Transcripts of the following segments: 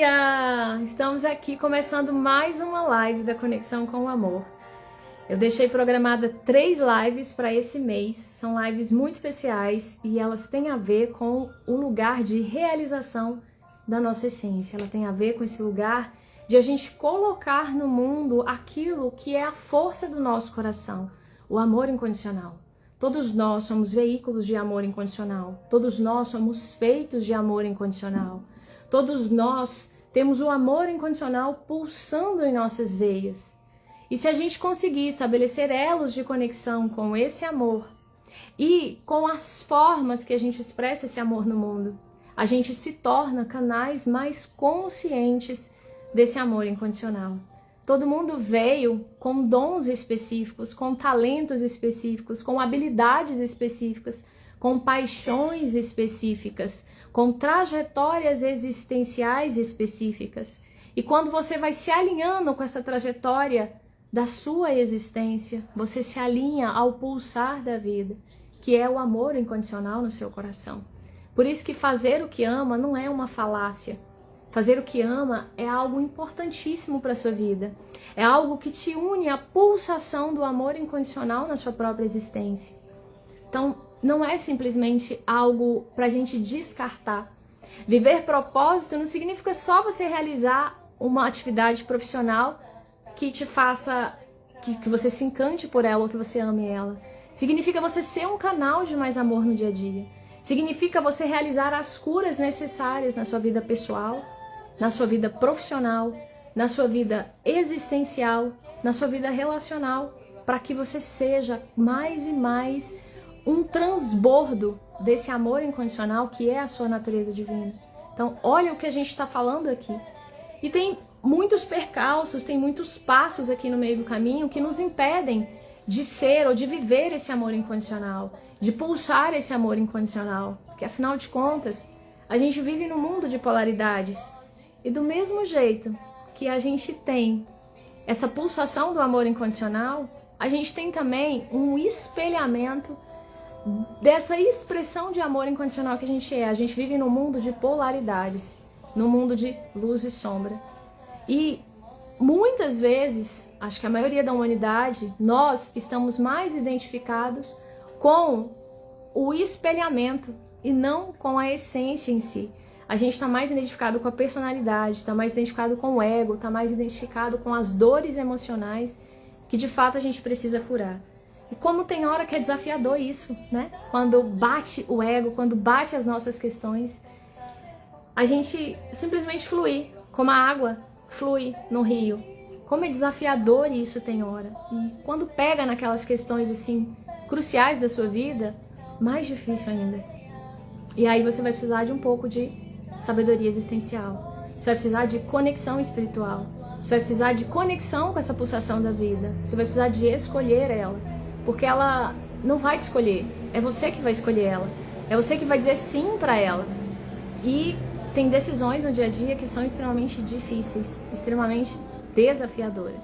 dia! Estamos aqui começando mais uma live da Conexão com o Amor. Eu deixei programada 3 lives para esse mês, são lives muito especiais e elas têm a ver com o lugar de realização da nossa essência. Ela tem a ver com esse lugar de a gente colocar no mundo aquilo que é a força do nosso coração, o amor incondicional. Todos nós somos veículos de amor incondicional, todos nós somos feitos de amor incondicional. Todos nós temos o amor incondicional pulsando em nossas veias. E se a gente conseguir estabelecer elos de conexão com esse amor e com as formas que a gente expressa esse amor no mundo, a gente se torna canais mais conscientes desse amor incondicional. Todo mundo veio com dons específicos, com talentos específicos, com habilidades específicas, com paixões específicas, com trajetórias existenciais específicas. E quando você vai se alinhando com essa trajetória da sua existência, você se alinha ao pulsar da vida, que é o amor incondicional no seu coração. Por isso que fazer o que ama não é uma falácia. Fazer o que ama é algo importantíssimo para a sua vida. É algo que te une à pulsação do amor incondicional na sua própria existência. Então, não é simplesmente algo para a gente descartar. Viver propósito não significa só você realizar uma atividade profissional que te faça, que você se encante por ela ou que você ame ela. Significa você ser um canal de mais amor no dia a dia. Significa você realizar as curas necessárias na sua vida pessoal, na sua vida profissional, na sua vida existencial, na sua vida relacional, para que você seja mais e mais um transbordo desse amor incondicional que é a sua natureza divina. Então, olha o que a gente está falando aqui. E tem muitos percalços, tem muitos passos aqui no meio do caminho que nos impedem de ser ou de viver esse amor incondicional, de pulsar esse amor incondicional. Porque, afinal de contas, a gente vive num mundo de polaridades. E do mesmo jeito que a gente tem essa pulsação do amor incondicional, a gente tem também um espelhamento dessa expressão de amor incondicional que a gente é. A gente vive num mundo de polaridades, num mundo de luz e sombra. E muitas vezes, acho que a maioria da humanidade, nós estamos mais identificados com o espelhamento e não com a essência em si. A gente está mais identificado com a personalidade, está mais identificado com o ego, está mais identificado com as dores emocionais que de fato a gente precisa curar. E como tem hora que é desafiador isso, né? Quando bate o ego, quando bate as nossas questões, a gente simplesmente flui, como a água flui no rio. Como é desafiador isso tem hora. E quando pega naquelas questões assim cruciais da sua vida, mais difícil ainda. E aí você vai precisar de um pouco de sabedoria existencial. Você vai precisar de conexão espiritual. Você vai precisar de conexão com essa pulsação da vida. Você vai precisar de escolher ela. Porque ela não vai te escolher. É você que vai escolher ela. É você que vai dizer sim para ela. E tem decisões no dia a dia que são extremamente difíceis, extremamente desafiadoras.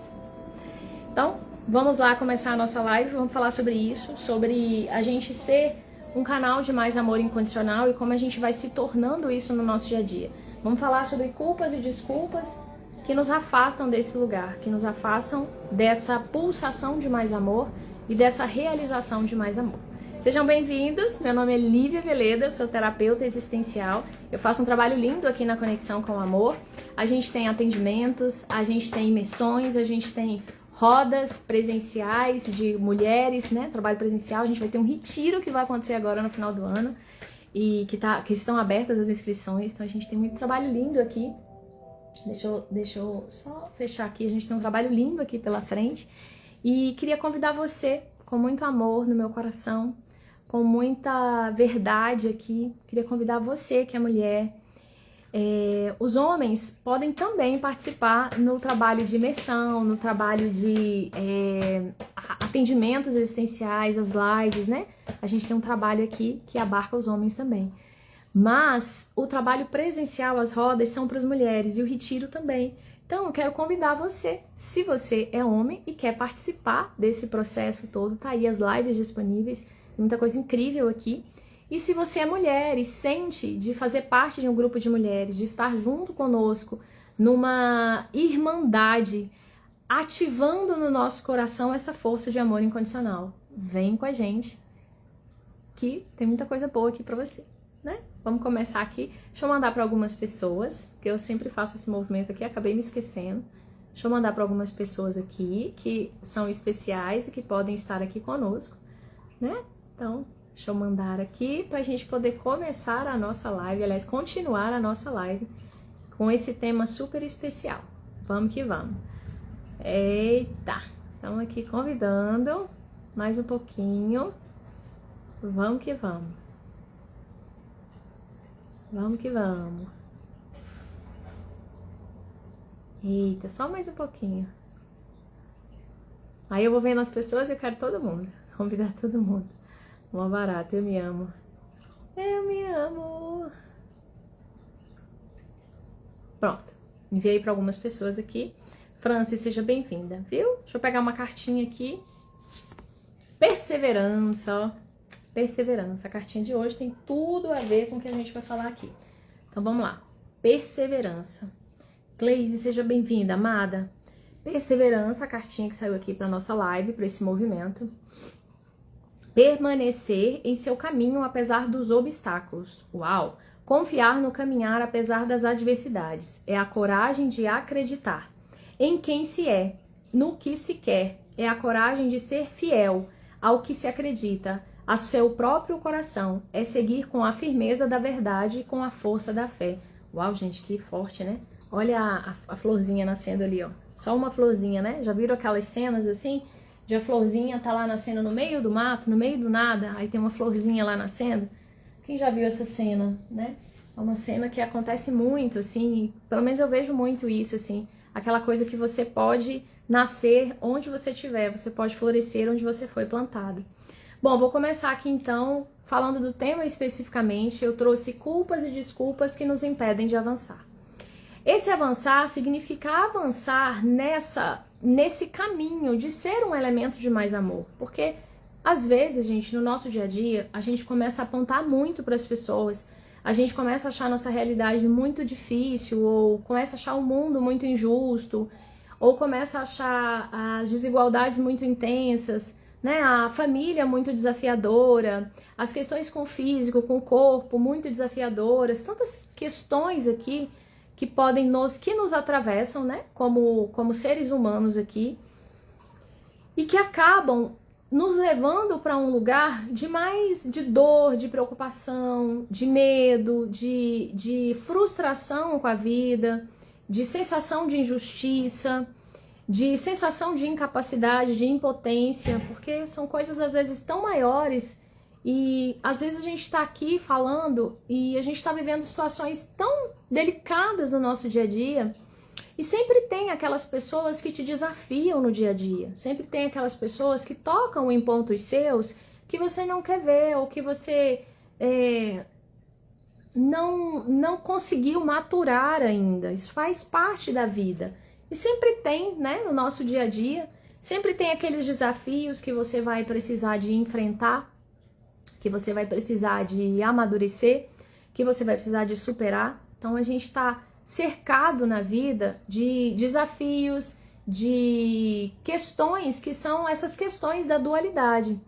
Então, vamos lá começar a nossa live. Vamos falar sobre isso, sobre a gente ser um canal de mais amor incondicional e como a gente vai se tornando isso no nosso dia a dia. Vamos falar sobre culpas e desculpas que nos afastam desse lugar, que nos afastam dessa pulsação de mais amor e dessa realização de mais amor. Sejam bem-vindos, meu nome é Lívia Veleda, sou terapeuta existencial, eu faço um trabalho lindo aqui na Conexão com o Amor. A gente tem atendimentos, a gente tem imersões, a gente tem rodas presenciais de mulheres, né? Trabalho presencial, a gente vai ter um retiro que vai acontecer agora no final do ano e que estão abertas as inscrições, então a gente tem muito trabalho lindo aqui. Deixa eu só fechar aqui, a gente tem um trabalho lindo aqui pela frente e queria convidar você, com muito amor no meu coração, com muita verdade aqui, queria convidar você que é mulher. Os homens podem também participar no trabalho de imersão, no trabalho de atendimentos existenciais, as lives, né? A gente tem um trabalho aqui que abarca os homens também. Mas o trabalho presencial, as rodas, são para as mulheres e o retiro também. Então eu quero convidar você, se você é homem e quer participar desse processo todo, tá aí as lives disponíveis, muita coisa incrível aqui. E se você é mulher e sente de fazer parte de um grupo de mulheres, de estar junto conosco numa irmandade, ativando no nosso coração essa força de amor incondicional, vem com a gente, que tem muita coisa boa aqui pra você, né? Vamos começar aqui. Deixa eu mandar para algumas pessoas, que eu sempre faço esse movimento aqui, acabei me esquecendo. Deixa eu mandar para algumas pessoas aqui que são especiais e que podem estar aqui conosco, né? Então, deixa eu mandar aqui pra gente poder começar a nossa live, aliás, continuar a nossa live com esse tema super especial. Vamos que vamos. Eita, estamos aqui convidando mais um pouquinho. Vamos que vamos. Vamos que vamos. Eita, só mais um pouquinho. Aí eu vou vendo as pessoas e eu quero todo mundo. Convidar todo mundo. Mó barato, eu me amo. Eu me amo. Pronto. Enviei para algumas pessoas aqui. Francis, seja bem-vinda, viu? Deixa eu pegar uma cartinha aqui. Perseverança, ó. Perseverança. A cartinha de hoje tem tudo a ver com o que a gente vai falar aqui. Então vamos lá. Perseverança. Cleise, seja bem-vinda, amada. Perseverança, a cartinha que saiu aqui para nossa live, para esse movimento. Permanecer em seu caminho apesar dos obstáculos. Uau! Confiar no caminhar apesar das adversidades. É a coragem de acreditar em quem se é, no que se quer. É a coragem de ser fiel ao que se acredita, a seu próprio coração. É seguir com a firmeza da verdade e com a força da fé. Uau, gente, que forte, né? Olha a florzinha nascendo ali, ó. Só uma florzinha, né? Já viram aquelas cenas assim? De a florzinha tá lá nascendo no meio do mato, no meio do nada, aí tem uma florzinha lá nascendo. Quem já viu essa cena, né? É uma cena que acontece muito, assim, pelo menos eu vejo muito isso, assim. Aquela coisa que você pode nascer onde você estiver, você pode florescer onde você foi plantado. Bom, vou começar aqui então, falando do tema especificamente. Eu trouxe culpas e desculpas que nos impedem de avançar. Esse avançar significa avançar nesse caminho de ser um elemento de mais amor. Porque, às vezes, gente, no nosso dia a dia, a gente começa a apontar muito para as pessoas, a gente começa a achar nossa realidade muito difícil, ou começa a achar o mundo muito injusto, ou começa a achar as desigualdades muito intensas, né? A família muito desafiadora, as questões com o físico, com o corpo muito desafiadoras, tantas questões aqui que podem que nos atravessam, né, como seres humanos aqui, e que acabam nos levando para um lugar de dor, de preocupação, de medo, de frustração com a vida, de sensação de injustiça, de sensação de incapacidade, de impotência, porque são coisas às vezes tão maiores. E às vezes a gente está aqui falando e a gente está vivendo situações tão delicadas no nosso dia a dia, e sempre tem aquelas pessoas que te desafiam no dia a dia, sempre tem aquelas pessoas que tocam em pontos seus que você não quer ver, ou que você não conseguiu maturar ainda. Isso faz parte da vida. E sempre tem, né, no nosso dia a dia, sempre tem aqueles desafios que você vai precisar de enfrentar, que você vai precisar de amadurecer, que você vai precisar de superar. Então a gente está cercado na vida de desafios, de questões que são essas questões da dualidade.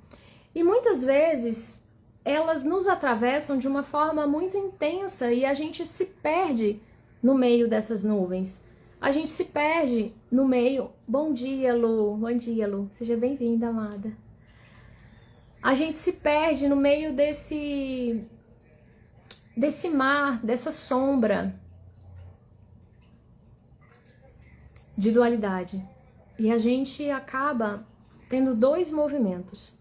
E muitas vezes elas nos atravessam de uma forma muito intensa e a gente se perde no meio dessas nuvens. A gente se perde no meio... Bom dia, Lu. Bom dia, Lu. Seja bem-vinda, amada. A gente se perde no meio desse mar, dessa sombra de dualidade. E a gente acaba tendo dois movimentos.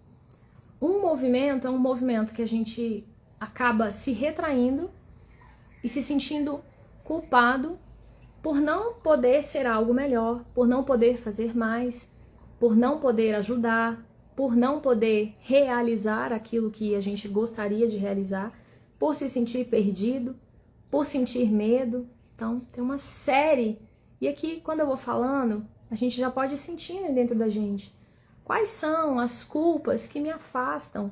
Um movimento é um movimento que a gente acaba se retraindo e se sentindo culpado por não poder ser algo melhor, por não poder fazer mais, por não poder ajudar, por não poder realizar aquilo que a gente gostaria de realizar, por se sentir perdido, por sentir medo. Então, tem uma série. E aqui, quando eu vou falando, a gente já pode ir sentindo dentro da gente quais são as culpas que me afastam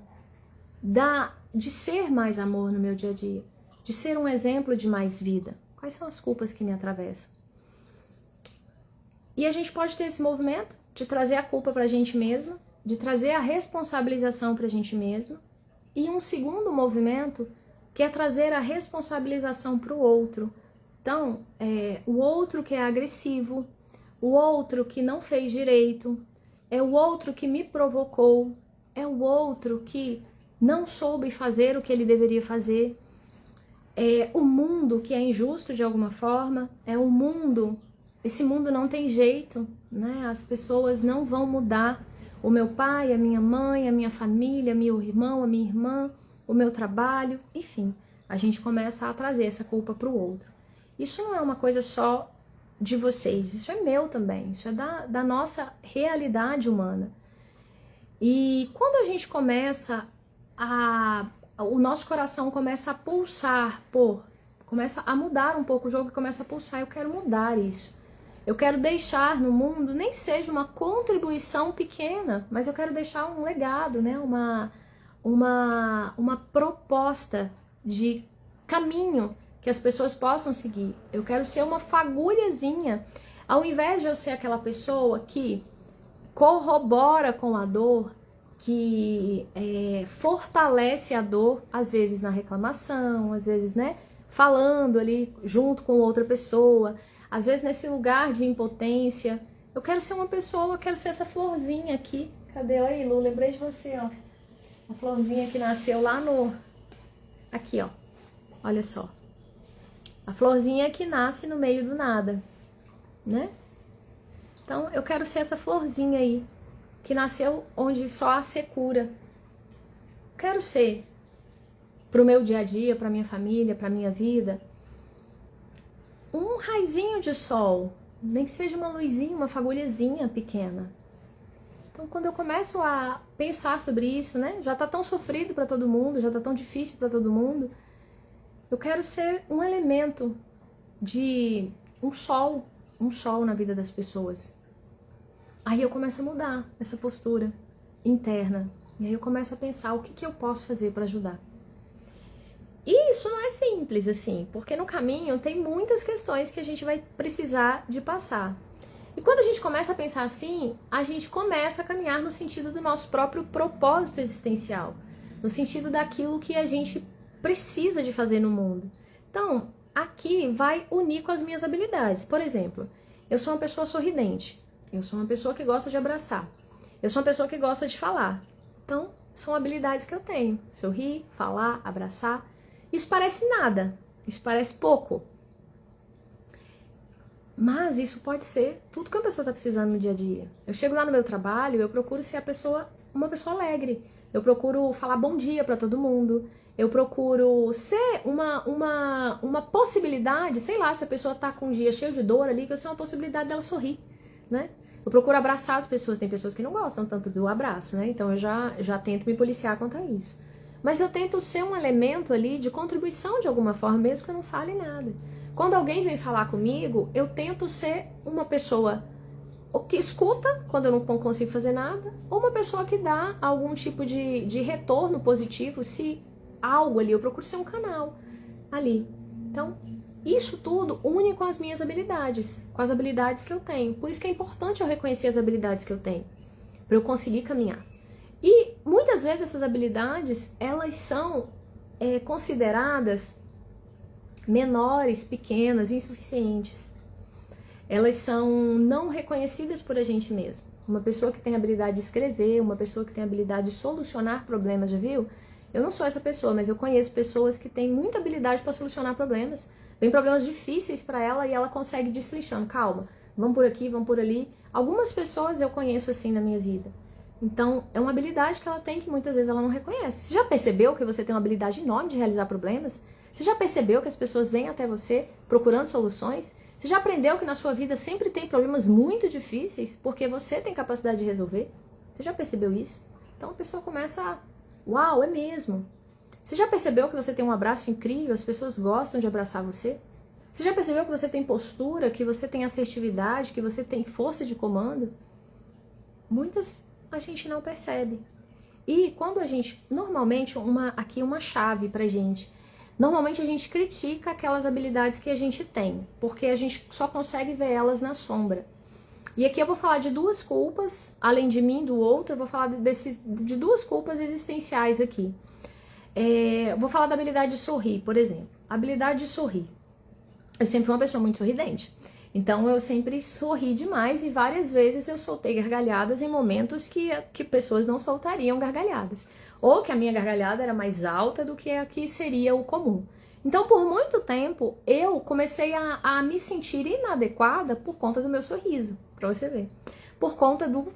de ser mais amor no meu dia a dia, de ser um exemplo de mais vida? Quais são as culpas que me atravessam? E a gente pode ter esse movimento de trazer a culpa para a gente mesma, de trazer a responsabilização para a gente mesma, e um segundo movimento que é trazer a responsabilização para o outro. Então, o outro que é agressivo, o outro que não fez direito, é o outro que me provocou, é o outro que não soube fazer o que ele deveria fazer, é o mundo que é injusto de alguma forma, é o mundo, esse mundo não tem jeito, né? As pessoas não vão mudar, o meu pai, a minha mãe, a minha família, meu irmão, a minha irmã, o meu trabalho, enfim, a gente começa a trazer essa culpa para o outro. Isso não é uma coisa só de vocês, isso é meu também, isso é da nossa realidade humana. E quando a gente começa o nosso coração começa a pulsar, começa a mudar um pouco o jogo e começa a pulsar, eu quero mudar isso. Eu quero deixar no mundo, nem seja uma contribuição pequena, mas eu quero deixar um legado, né? Uma proposta de caminho que as pessoas possam seguir. Eu quero ser uma fagulhazinha, ao invés de eu ser aquela pessoa que corrobora com a dor, que fortalece a dor, às vezes na reclamação, às vezes, né, falando ali junto com outra pessoa, às vezes nesse lugar de impotência. Eu quero ser uma pessoa, eu quero ser essa florzinha aqui. Cadê? Aí, Lu, lembrei de você, ó. A florzinha que nasceu lá no... Aqui, ó. Olha só. A florzinha que nasce no meio do nada, né? Então, eu quero ser essa florzinha aí, que nasceu onde só há secura. Quero ser, pro meu dia a dia, pra minha família, pra minha vida, um raizinho de sol, nem que seja uma luzinha, uma fagulhazinha pequena. Então, quando eu começo a pensar sobre isso, né, já tá tão sofrido pra todo mundo, já tá tão difícil pra todo mundo, eu quero ser um elemento de um sol na vida das pessoas. Aí eu começo a mudar essa postura interna. E aí eu começo a pensar o que eu posso fazer para ajudar. E isso não é simples assim, porque no caminho tem muitas questões que a gente vai precisar de passar. E quando a gente começa a pensar assim, a gente começa a caminhar no sentido do nosso próprio propósito existencial, no sentido daquilo que a gente precisa de fazer no mundo. Então, aqui vai unir com as minhas habilidades. Por exemplo, eu sou uma pessoa sorridente. Eu sou uma pessoa que gosta de abraçar. Eu sou uma pessoa que gosta de falar. Então, são habilidades que eu tenho. Sorrir, falar, abraçar. Isso parece nada. Isso parece pouco. Mas isso pode ser tudo que uma pessoa está precisando no dia a dia. Eu chego lá no meu trabalho, eu procuro ser uma pessoa alegre. Eu procuro falar bom dia para todo mundo. Eu procuro ser uma possibilidade, sei lá, se a pessoa tá com um dia cheio de dor ali, que eu ser uma possibilidade dela sorrir, né? Eu procuro abraçar as pessoas, tem pessoas que não gostam tanto do abraço, né? Então eu já tento me policiar quanto a isso. Mas eu tento ser um elemento ali de contribuição de alguma forma, mesmo que eu não fale nada. Quando alguém vem falar comigo, eu tento ser uma pessoa que escuta quando eu não consigo fazer nada, ou uma pessoa que dá algum tipo de retorno positivo, se algo ali, eu procuro ser um canal ali. Então, isso tudo une com as minhas habilidades, com as habilidades que eu tenho. Por isso que é importante eu reconhecer as habilidades que eu tenho, para eu conseguir caminhar. E muitas vezes essas habilidades, elas são consideradas menores, pequenas, insuficientes. Elas são não reconhecidas por a gente mesmo. Uma pessoa que tem habilidade de escrever, uma pessoa que tem habilidade de solucionar problemas, já viu? Eu não sou essa pessoa, mas eu conheço pessoas que têm muita habilidade para solucionar problemas. Vem problemas difíceis para ela e ela consegue destrinchando. Calma, vamos por aqui, vamos por ali. Algumas pessoas eu conheço assim na minha vida. Então, é uma habilidade que ela tem que muitas vezes ela não reconhece. Você já percebeu que você tem uma habilidade enorme de realizar problemas? Você já percebeu que as pessoas vêm até você procurando soluções? Você já aprendeu que na sua vida sempre tem problemas muito difíceis porque você tem capacidade de resolver? Você já percebeu isso? Então a pessoa começa a... Uau, é mesmo. Você já percebeu que você tem um abraço incrível, as pessoas gostam de abraçar você? Você já percebeu que você tem postura, que você tem assertividade, que você tem força de comando? Muitas a gente não percebe. E quando a gente, normalmente, aqui uma chave pra gente, normalmente a gente critica aquelas habilidades que a gente tem, porque a gente só consegue ver elas na sombra. E aqui eu vou falar de duas culpas, além de mim, do outro, eu vou falar de duas culpas existenciais aqui. Vou falar da habilidade de sorrir, por exemplo. A habilidade de sorrir. Eu sempre fui uma pessoa muito sorridente. Então eu sempre sorri demais e várias vezes eu soltei gargalhadas em momentos que pessoas não soltariam gargalhadas. Ou que a minha gargalhada era mais alta do que a que seria o comum. Então por muito tempo eu comecei a me sentir inadequada por conta do meu sorriso, pra você ver. Por conta do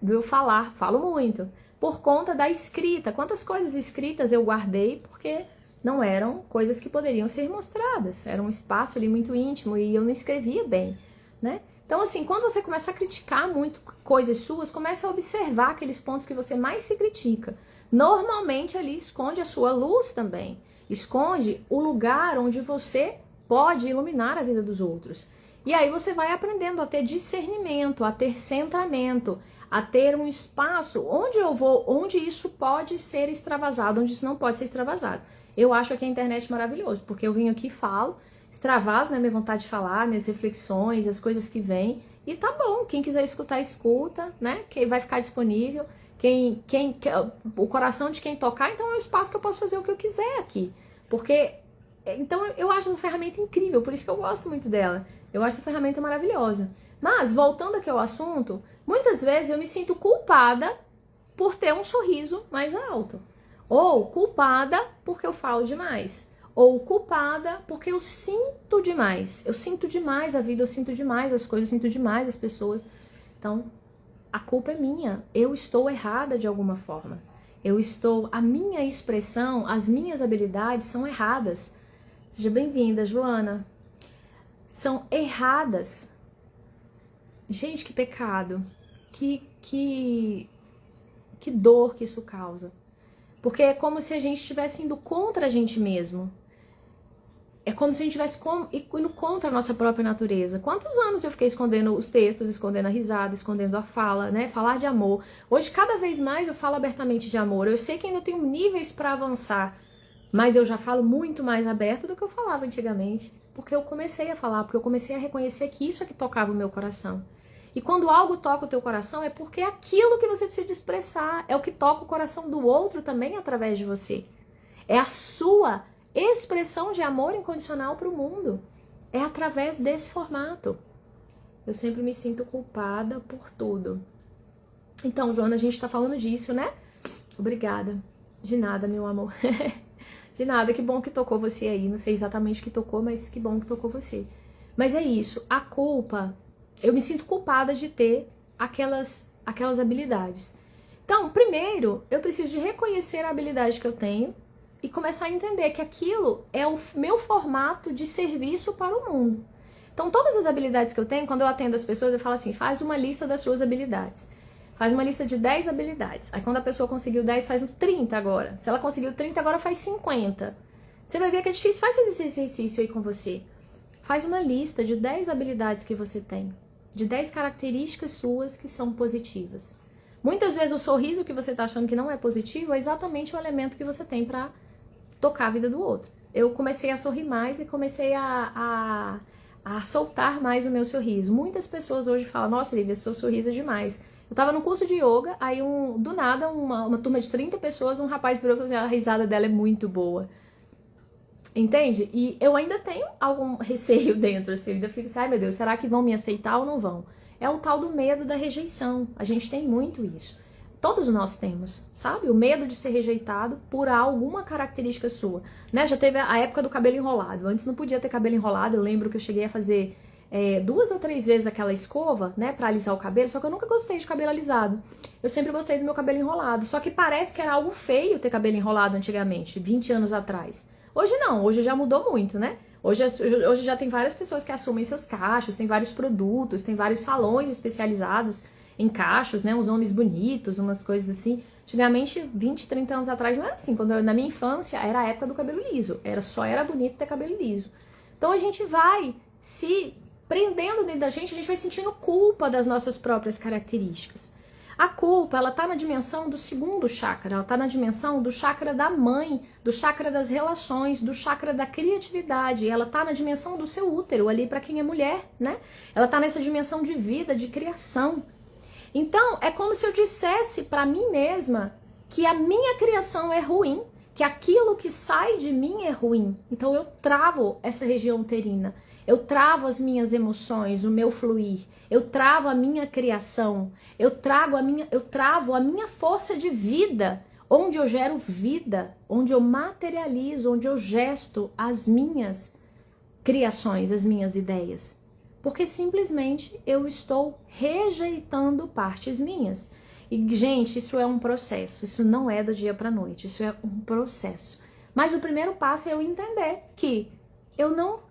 eu falo muito. Por conta da escrita, quantas coisas escritas eu guardei porque não eram coisas que poderiam ser mostradas. Era um espaço ali muito íntimo e eu não escrevia bem, né? Então, assim, quando você começa a criticar muito coisas suas, começa a observar aqueles pontos que você mais se critica. Normalmente, ali esconde a sua luz também. Esconde o lugar onde você pode iluminar a vida dos outros. E aí você vai aprendendo a ter discernimento, a ter centramento, a ter um espaço onde isso pode ser extravasado, onde isso não pode ser extravasado. Eu acho aqui a internet maravilhoso, porque eu venho aqui e falo, extravaso, né, minha vontade de falar, minhas reflexões, as coisas que vêm, e tá bom, quem quiser escutar, escuta, né, que vai ficar disponível, o coração de quem tocar, então é um espaço que eu posso fazer o que eu quiser aqui, porque, então eu acho essa ferramenta incrível, por isso que eu gosto muito dela, eu acho essa ferramenta maravilhosa. Mas, voltando aqui ao assunto, muitas vezes eu me sinto culpada por ter um sorriso mais alto. Ou culpada porque eu falo demais. Ou culpada porque eu sinto demais. Eu sinto demais a vida, eu sinto demais as coisas, eu sinto demais as pessoas. Então, a culpa é minha. Eu estou errada de alguma forma. A minha expressão, as minhas habilidades são erradas. Seja bem-vinda, Joana. São erradas. Gente, que pecado. Que dor que isso causa. Porque é como se a gente estivesse indo contra a gente mesmo. É como se a gente estivesse indo contra a nossa própria natureza. Quantos anos eu fiquei escondendo os textos, escondendo a risada, escondendo a fala, né? Falar de amor. Hoje, cada vez mais, eu falo abertamente de amor. Eu sei que ainda tenho níveis para avançar, mas eu já falo muito mais aberto do que eu falava antigamente. Porque eu comecei a falar, porque eu comecei a reconhecer que isso é que tocava o meu coração. E quando algo toca o teu coração, é porque é aquilo que você precisa expressar. É o que toca o coração do outro também através de você. É a sua expressão de amor incondicional para o mundo. É através desse formato. Eu sempre me sinto culpada por tudo. Então, Joana, a gente tá falando disso, né? Obrigada. De nada, meu amor. De nada, que bom que tocou você aí. Não sei exatamente o que tocou, mas que bom que tocou você. Mas é isso, a culpa... Eu me sinto culpada de ter aquelas habilidades. Então, primeiro, eu preciso de reconhecer a habilidade que eu tenho e começar a entender que aquilo é o meu formato de serviço para o mundo. Então, todas as habilidades que eu tenho, quando eu atendo as pessoas, eu falo assim, faz uma lista das suas habilidades. Faz uma lista de 10 habilidades. Aí, quando a pessoa conseguiu 10, faz 30 agora. Se ela conseguiu 30, agora faz 50. Você vai ver que é difícil. Faz esse exercício aí com você. Faz uma lista de 10 habilidades que você tem. De 10 características suas que são positivas. Muitas vezes o sorriso que você está achando que não é positivo é exatamente o elemento que você tem para tocar a vida do outro. Eu comecei a sorrir mais e comecei a soltar mais o meu sorriso. Muitas pessoas hoje falam, nossa, Lívia, seu sorriso é demais. Eu estava no curso de yoga, aí do nada, uma turma de 30 pessoas, um rapaz virou e falou assim, a risada dela é muito boa. Entende? E eu ainda tenho algum receio dentro, assim, eu ainda fico assim, ai meu Deus, será que vão me aceitar ou não vão? É o tal do medo da rejeição, a gente tem muito isso. Todos nós temos, sabe? O medo de ser rejeitado por alguma característica sua, né? Já teve a época do cabelo enrolado, antes não podia ter cabelo enrolado, eu lembro que eu cheguei a fazer 2 ou 3 vezes aquela escova, né, pra alisar o cabelo, só que eu nunca gostei de cabelo alisado. Eu sempre gostei do meu cabelo enrolado, só que parece que era algo feio ter cabelo enrolado antigamente, 20 anos atrás. Hoje não, hoje já mudou muito, né? Hoje já tem várias pessoas que assumem seus cachos, tem vários produtos, tem vários salões especializados em cachos, né? Uns homens bonitos, umas coisas assim. Antigamente, 20, 30 anos atrás, não era assim. Na minha infância, era a época do cabelo liso. Só era bonito ter cabelo liso. Então a gente vai se prendendo dentro da gente, a gente vai sentindo culpa das nossas próprias características. A culpa, ela tá na dimensão do segundo chakra, ela tá na dimensão do chakra da mãe, do chakra das relações, do chakra da criatividade, ela tá na dimensão do seu útero, ali para quem é mulher, né? Ela tá nessa dimensão de vida, de criação. Então, é como se eu dissesse para mim mesma que a minha criação é ruim, que aquilo que sai de mim é ruim. Então eu travo essa região uterina, eu travo as minhas emoções, o meu fluir, eu travo a minha criação, eu travo a minha força de vida, onde eu gero vida, onde eu materializo, onde eu gesto as minhas criações, as minhas ideias. Porque simplesmente eu estou rejeitando partes minhas. E, gente, isso é um processo, isso não é do dia para noite, isso é um processo. Mas o primeiro passo é eu entender que eu não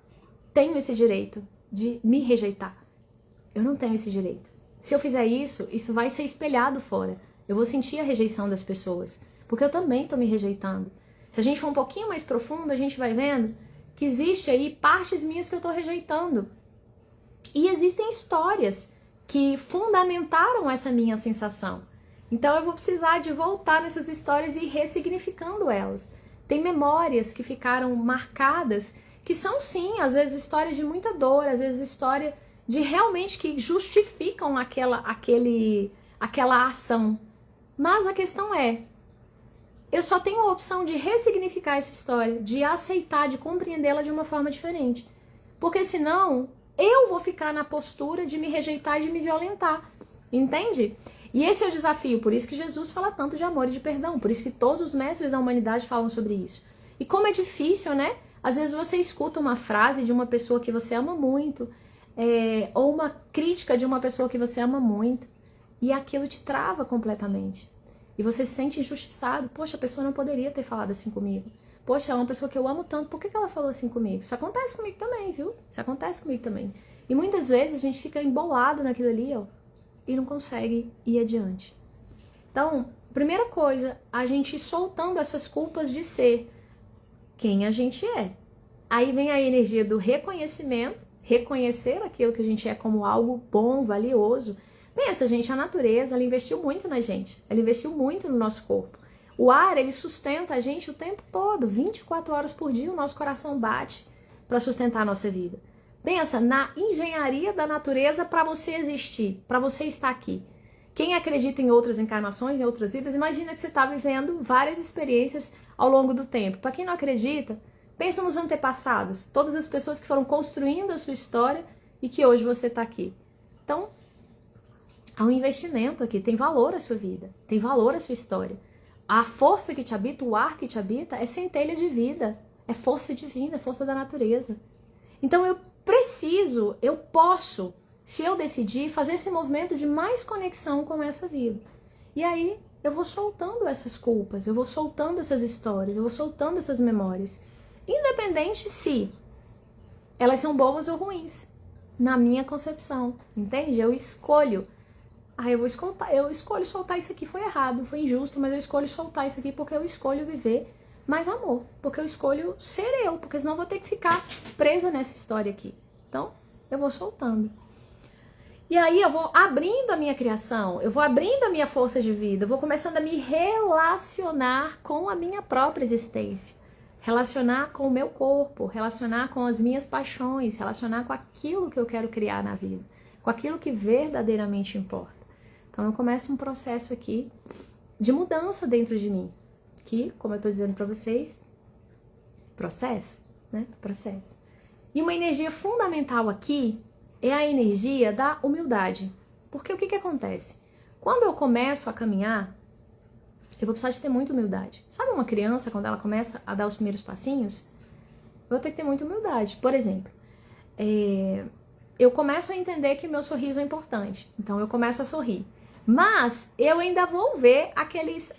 tenho esse direito de me rejeitar. Eu não tenho esse direito. Se eu fizer isso, isso vai ser espelhado fora. Eu vou sentir a rejeição das pessoas, porque eu também estou me rejeitando. Se a gente for um pouquinho mais profundo, a gente vai vendo que existe aí partes minhas que eu estou rejeitando. E existem histórias que fundamentaram essa minha sensação. Então eu vou precisar de voltar nessas histórias e ir ressignificando elas. Tem memórias que ficaram marcadas, que são sim, às vezes histórias de muita dor, às vezes história de realmente que justificam aquela ação. Mas a questão é, eu só tenho a opção de ressignificar essa história, de aceitar, de compreendê-la de uma forma diferente. Porque senão eu vou ficar na postura de me rejeitar e de me violentar, entende? E esse é o desafio, por isso que Jesus fala tanto de amor e de perdão, por isso que todos os mestres da humanidade falam sobre isso. E como é difícil, né? Às vezes você escuta uma frase de uma pessoa que você ama muito, ou uma crítica de uma pessoa que você ama muito, e aquilo te trava completamente. E você se sente injustiçado. Poxa, a pessoa não poderia ter falado assim comigo. Poxa, é uma pessoa que eu amo tanto, por que ela falou assim comigo? Isso acontece comigo também, viu? Isso acontece comigo também. E muitas vezes a gente fica embolado naquilo ali, ó, e não consegue ir adiante. Então, primeira coisa, a gente ir soltando essas culpas de ser quem a gente é. Aí vem a energia do reconhecimento, reconhecer aquilo que a gente é como algo bom, valioso. Pensa, gente, a natureza, ela investiu muito na gente, ela investiu muito no nosso corpo. O ar, ele sustenta a gente o tempo todo, 24 horas por dia, o nosso coração bate para sustentar a nossa vida. Pensa na engenharia da natureza para você existir, para você estar aqui. Quem acredita em outras encarnações, em outras vidas, imagina que você está vivendo várias experiências ao longo do tempo. Para quem não acredita, pensa nos antepassados, todas as pessoas que foram construindo a sua história e que hoje você está aqui. Então, há um investimento aqui, tem valor a sua vida, tem valor a sua história. A força que te habita, o ar que te habita, é centelha de vida, é força divina, é força da natureza. Então eu posso, se eu decidir, fazer esse movimento de mais conexão com essa vida. E aí eu vou soltando essas culpas, eu vou soltando essas histórias, eu vou soltando essas memórias. Independente se elas são boas ou ruins, na minha concepção, entende? Eu escolho. Eu escolho soltar isso aqui, foi errado, foi injusto, mas eu escolho soltar isso aqui porque eu escolho viver mais amor, porque eu escolho ser eu, porque senão eu vou ter que ficar presa nessa história aqui. Então, eu vou soltando. E aí eu vou abrindo a minha criação, eu vou abrindo a minha força de vida, eu vou começando a me relacionar com a minha própria existência, relacionar com o meu corpo, relacionar com as minhas paixões, relacionar com aquilo que eu quero criar na vida, com aquilo que verdadeiramente importa. Então eu começo um processo aqui de mudança dentro de mim, que, como eu estou dizendo para vocês, processo, né? Processo. E uma energia fundamental aqui é a energia da humildade. Porque o que acontece? Quando eu começo a caminhar, eu vou precisar de ter muita humildade. Sabe uma criança, quando ela começa a dar os primeiros passinhos? Eu vou ter que ter muita humildade. Por exemplo, eu começo a entender que meu sorriso é importante. Então eu começo a sorrir. Mas eu ainda vou ver aqueles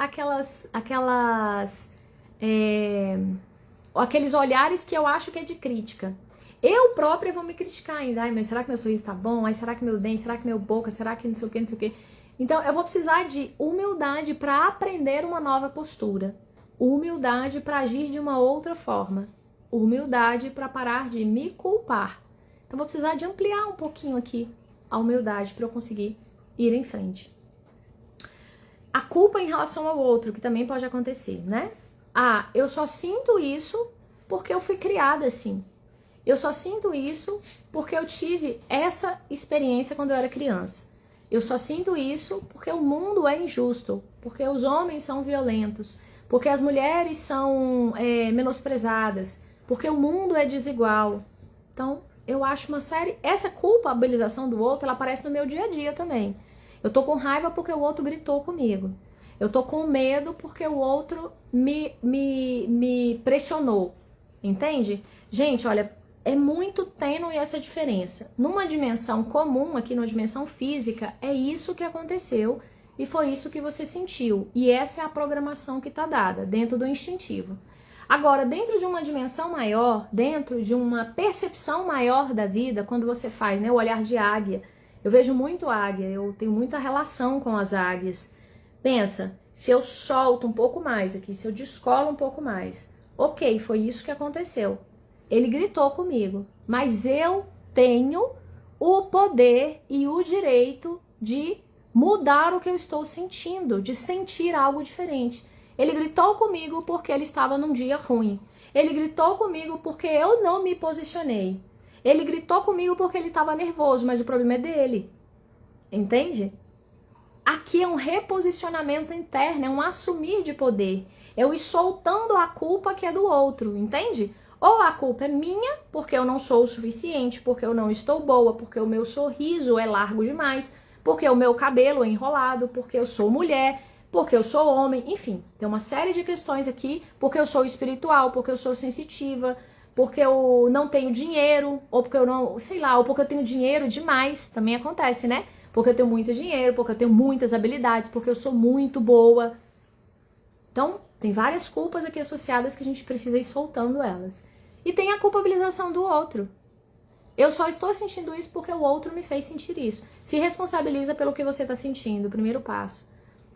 olhares que eu acho que é de crítica. Eu própria vou me criticar ainda. Ai, mas será que meu sorriso tá bom? Ai, será que meu dente? Será que meu boca? Será que não sei o que, não sei o que? Então eu vou precisar de humildade para aprender uma nova postura. Humildade para agir de uma outra forma. Humildade para parar de me culpar. Então vou precisar de ampliar um pouquinho aqui a humildade para eu conseguir ir em frente. A culpa em relação ao outro, que também pode acontecer, né? Ah, eu só sinto isso porque eu fui criada assim. Eu só sinto isso porque eu tive essa experiência quando eu era criança. Eu só sinto isso porque o mundo é injusto, porque os homens são violentos, porque as mulheres são menosprezadas, porque o mundo é desigual. Então, eu acho uma série... Essa culpabilização do outro, ela aparece no meu dia a dia também. Eu tô com raiva porque o outro gritou comigo. Eu tô com medo porque o outro me pressionou. Entende? Gente, olha, é muito tênue essa diferença. Numa dimensão comum, aqui numa dimensão física, é isso que aconteceu e foi isso que você sentiu. E essa é a programação que está dada, dentro do instintivo. Agora, dentro de uma dimensão maior, dentro de uma percepção maior da vida, quando você faz, né, o olhar de águia, eu vejo muito águia, eu tenho muita relação com as águias. Pensa, se eu solto um pouco mais aqui, se eu descolo um pouco mais, ok, foi isso que aconteceu. Ele gritou comigo, mas eu tenho o poder e o direito de mudar o que eu estou sentindo, de sentir algo diferente. Ele gritou comigo porque ele estava num dia ruim. Ele gritou comigo porque eu não me posicionei. Ele gritou comigo porque ele estava nervoso, mas o problema é dele. Entende? Aqui é um reposicionamento interno, é um assumir de poder. Eu ir soltando a culpa que é do outro, entende? Ou a culpa é minha, porque eu não sou o suficiente, porque eu não estou boa, porque o meu sorriso é largo demais, porque o meu cabelo é enrolado, porque eu sou mulher, porque eu sou homem, enfim. Tem uma série de questões aqui, porque eu sou espiritual, porque eu sou sensitiva, porque eu não tenho dinheiro, ou porque eu não, sei lá, ou porque eu tenho dinheiro demais, também acontece, né? Porque eu tenho muito dinheiro, porque eu tenho muitas habilidades, porque eu sou muito boa. Então, tem várias culpas aqui associadas que a gente precisa ir soltando elas. E tem a culpabilização do outro. Eu só estou sentindo isso porque o outro me fez sentir isso. Se responsabiliza pelo que você está sentindo, o primeiro passo.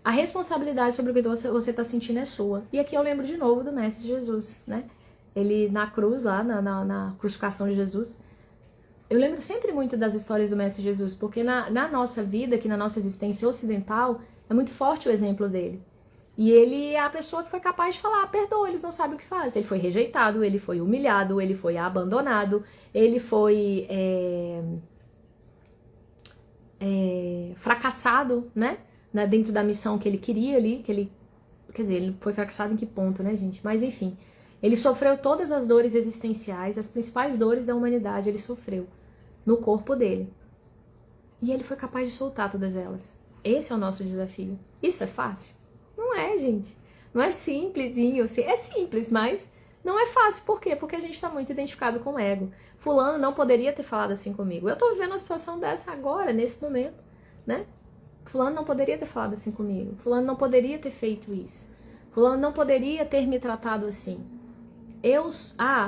A responsabilidade sobre o que você está sentindo é sua. E aqui eu lembro de novo do Mestre Jesus, né? Ele na cruz, lá na crucificação de Jesus. Eu lembro sempre muito das histórias do Mestre Jesus, porque na nossa vida, aqui na nossa existência ocidental, é muito forte o exemplo dele. E ele é a pessoa que foi capaz de falar, perdoa, eles não sabem o que faz. Ele foi rejeitado, ele foi humilhado, ele foi abandonado, ele foi fracassado, né? Dentro da missão que ele queria ali, quer dizer, ele foi fracassado em que ponto, né, gente? Mas enfim, ele sofreu todas as dores existenciais, as principais dores da humanidade ele sofreu no corpo dele. E ele foi capaz de soltar todas elas. Esse é o nosso desafio. Isso é fácil? Não é, gente. Não é simplesinho. É simples, mas não é fácil. Por quê? Porque a gente está muito identificado com o ego. Fulano não poderia ter falado assim comigo. Eu tô vivendo uma situação dessa agora, nesse momento, né? Fulano não poderia ter falado assim comigo. Fulano não poderia ter feito isso. Fulano não poderia ter me tratado assim.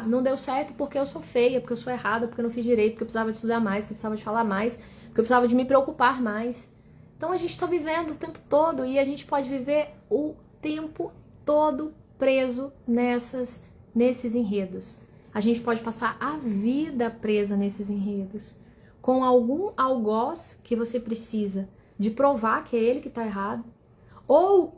Não deu certo porque eu sou feia, porque eu sou errada, porque eu não fiz direito, porque eu precisava de estudar mais, porque eu precisava de falar mais, porque eu precisava de me preocupar mais. Então a gente está vivendo o tempo todo e a gente pode viver o tempo todo preso nesses enredos. A gente pode passar a vida presa nesses enredos, com algum algoz que você precisa de provar que é ele que está errado, ou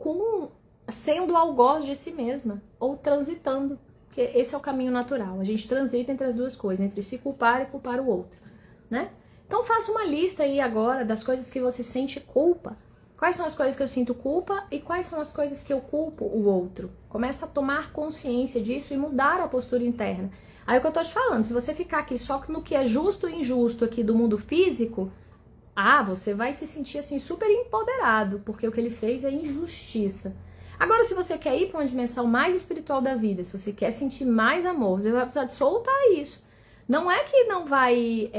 sendo algoz de si mesma, ou transitando, que esse é o caminho natural. A gente transita entre as duas coisas, entre se culpar e culpar o outro, né? Então faça uma lista aí agora das coisas que você sente culpa. Quais são as coisas que eu sinto culpa e quais são as coisas que eu culpo o outro? Começa a tomar consciência disso e mudar a postura interna. Aí o que eu tô te falando, se você ficar aqui só no que é justo e injusto aqui do mundo físico, você vai se sentir assim super empoderado, porque o que ele fez é injustiça. Agora, se você quer ir para uma dimensão mais espiritual da vida, se você quer sentir mais amor, você vai precisar de soltar isso. Não é que não vai,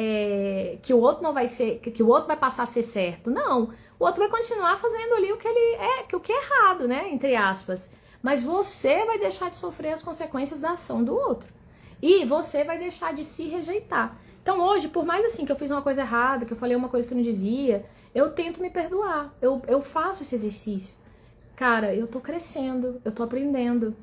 que o outro não vai ser, que o outro vai passar a ser certo. Não, o outro vai continuar fazendo ali o que ele o que é errado, né, entre aspas. Mas você vai deixar de sofrer as consequências da ação do outro. E você vai deixar de se rejeitar. Então hoje, por mais assim que eu fiz uma coisa errada, que eu falei uma coisa que eu não devia, eu tento me perdoar. Eu faço esse exercício. Cara, eu tô crescendo, eu tô aprendendo.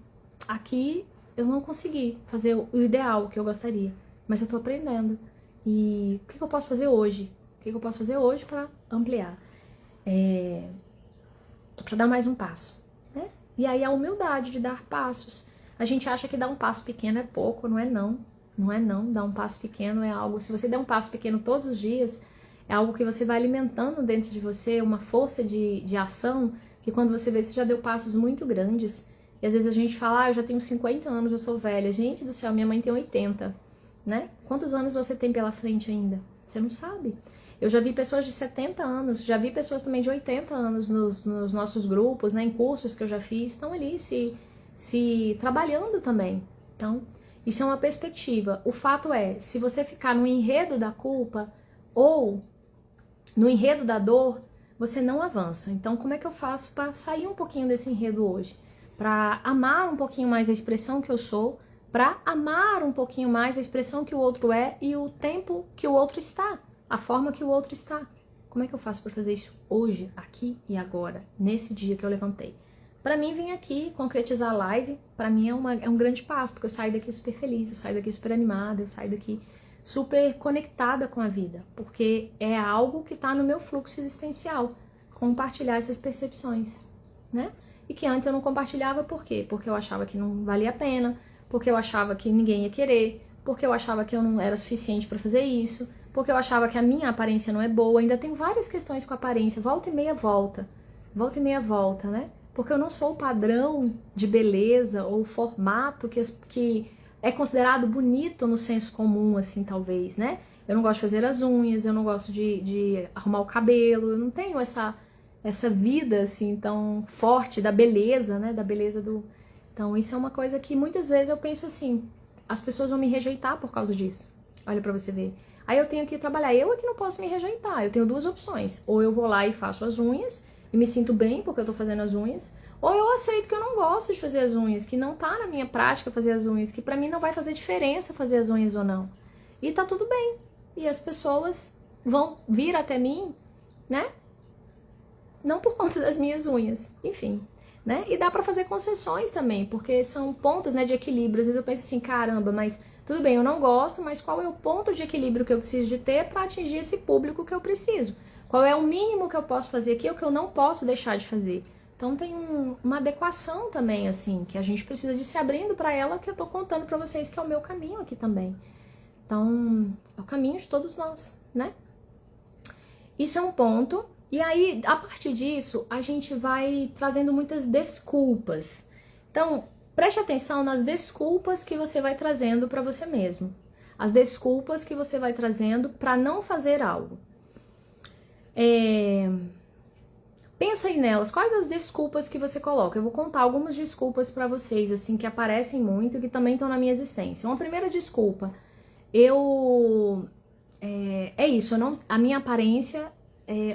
Aqui eu não consegui fazer o ideal que eu gostaria. Mas eu tô aprendendo. E o que eu posso fazer hoje? O que eu posso fazer hoje para ampliar? para dar mais um passo, né? E aí a humildade de dar passos. A gente acha que dar um passo pequeno é pouco, não é não. Não é não, dar um passo pequeno é algo, se você der um passo pequeno todos os dias, é algo que você vai alimentando dentro de você, uma força de ação, que quando você vê, você já deu passos muito grandes. E às vezes a gente fala, eu já tenho 50 anos, eu sou velha. Gente do céu, minha mãe tem 80, né? Quantos anos você tem pela frente ainda? Você não sabe. Eu já vi pessoas de 70 anos, já vi pessoas também de 80 anos nos nossos grupos, né? Em cursos que eu já fiz, estão ali se trabalhando também. Então, isso é uma perspectiva. O fato é, se você ficar no enredo da culpa ou no enredo da dor, você não avança. Então, como é que eu faço para sair um pouquinho desse enredo hoje? Para amar um pouquinho mais a expressão que eu sou, para amar um pouquinho mais a expressão que o outro é e o tempo que o outro está, a forma que o outro está. Como é que eu faço para fazer isso hoje, aqui e agora, nesse dia que eu levantei? Para mim, vir aqui concretizar a live, para mim é um grande passo, porque eu saio daqui super feliz, eu saio daqui super animada, eu saio daqui super conectada com a vida, porque é algo que está no meu fluxo existencial, compartilhar essas percepções, né? E que antes eu não compartilhava, por quê? Porque eu achava que não valia a pena, porque eu achava que ninguém ia querer, porque eu achava que eu não era suficiente para fazer isso, porque eu achava que a minha aparência não é boa. Ainda tem várias questões com a aparência, volta e meia volta, né? Porque eu não sou o padrão de beleza ou formato que é considerado bonito no senso comum, assim, talvez, né? Eu não gosto de fazer as unhas, eu não gosto de arrumar o cabelo, eu não tenho essa vida, assim, tão forte da beleza, né? Da beleza do... Então, isso é uma coisa que muitas vezes eu penso assim, as pessoas vão me rejeitar por causa disso. Olha pra você ver. Aí eu tenho que trabalhar, eu é que não posso me rejeitar, eu tenho duas opções. Ou eu vou lá e faço as unhas, e me sinto bem porque eu tô fazendo as unhas, ou eu aceito que eu não gosto de fazer as unhas, que não tá na minha prática fazer as unhas, que pra mim não vai fazer diferença fazer as unhas ou não. E tá tudo bem. E as pessoas vão vir até mim, né? Não por conta das minhas unhas, enfim, né? E dá pra fazer concessões também, porque são pontos, né, de equilíbrio. Às vezes eu penso assim, caramba, mas tudo bem, eu não gosto, mas qual é o ponto de equilíbrio que eu preciso de ter pra atingir esse público que eu preciso? Qual é o mínimo que eu posso fazer aqui ou que eu não posso deixar de fazer? Então tem uma adequação também, assim, que a gente precisa de se abrindo para ela, que eu tô contando para vocês que é o meu caminho aqui também. Então, é o caminho de todos nós, né? Isso é um ponto. E aí, a partir disso, a gente vai trazendo muitas desculpas. Então, preste atenção nas desculpas que você vai trazendo para você mesmo. As desculpas que você vai trazendo para não fazer algo. Pensa aí nelas, quais as desculpas que você coloca? Eu vou contar algumas desculpas pra vocês, assim, que aparecem muito e que também estão na minha existência. Uma primeira desculpa, é isso, a minha aparência,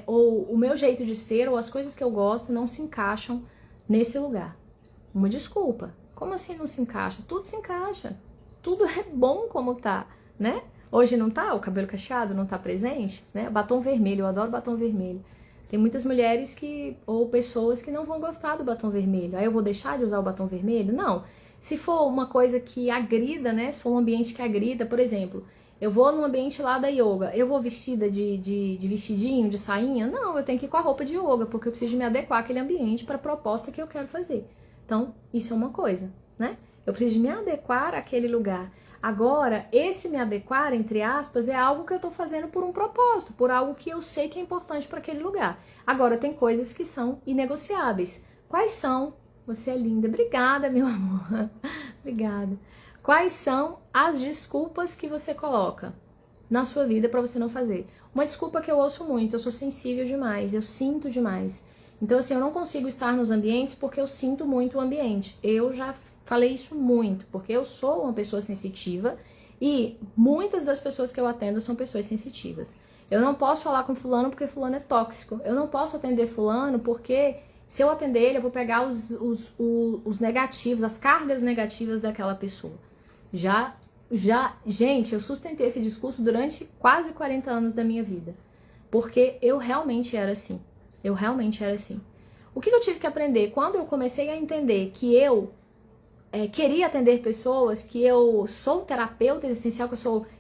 ou o meu jeito de ser, ou as coisas que eu gosto não se encaixam nesse lugar. Uma desculpa. Como assim não se encaixa? Tudo se encaixa. Tudo é bom como tá, né? Hoje não tá, o cabelo cacheado não tá presente, né? Batom vermelho, eu adoro batom vermelho. Tem muitas mulheres ou pessoas que não vão gostar do batom vermelho. Aí eu vou deixar de usar o batom vermelho? Não. Se for uma coisa que agrida, né? Se for um ambiente que agrida, por exemplo, eu vou num ambiente lá da yoga, eu vou vestida de vestidinho, de sainha? Não, eu tenho que ir com a roupa de yoga, porque eu preciso me adequar àquele ambiente para a proposta que eu quero fazer. Então, isso é uma coisa, né? Eu preciso me adequar àquele lugar. Agora, esse me adequar, entre aspas, é algo que eu tô fazendo por um propósito, por algo que eu sei que é importante para aquele lugar. Agora, tem coisas que são inegociáveis. Quais são? Você é linda. Obrigada, meu amor. Obrigada. Quais são as desculpas que você coloca na sua vida para você não fazer? Uma desculpa que eu ouço muito, eu sou sensível demais, eu sinto demais. Então, assim, eu não consigo estar nos ambientes porque eu sinto muito o ambiente. Eu já falei isso muito, porque eu sou uma pessoa sensitiva e muitas das pessoas que eu atendo são pessoas sensitivas. Eu não posso falar com fulano porque fulano é tóxico. Eu não posso atender fulano porque se eu atender ele, eu vou pegar os negativos, as cargas negativas daquela pessoa. Gente, eu sustentei esse discurso durante quase 40 anos da minha vida. Porque eu realmente era assim. O que eu tive que aprender? Quando eu comecei a entender que eu queria atender pessoas, que eu sou terapeuta existencial,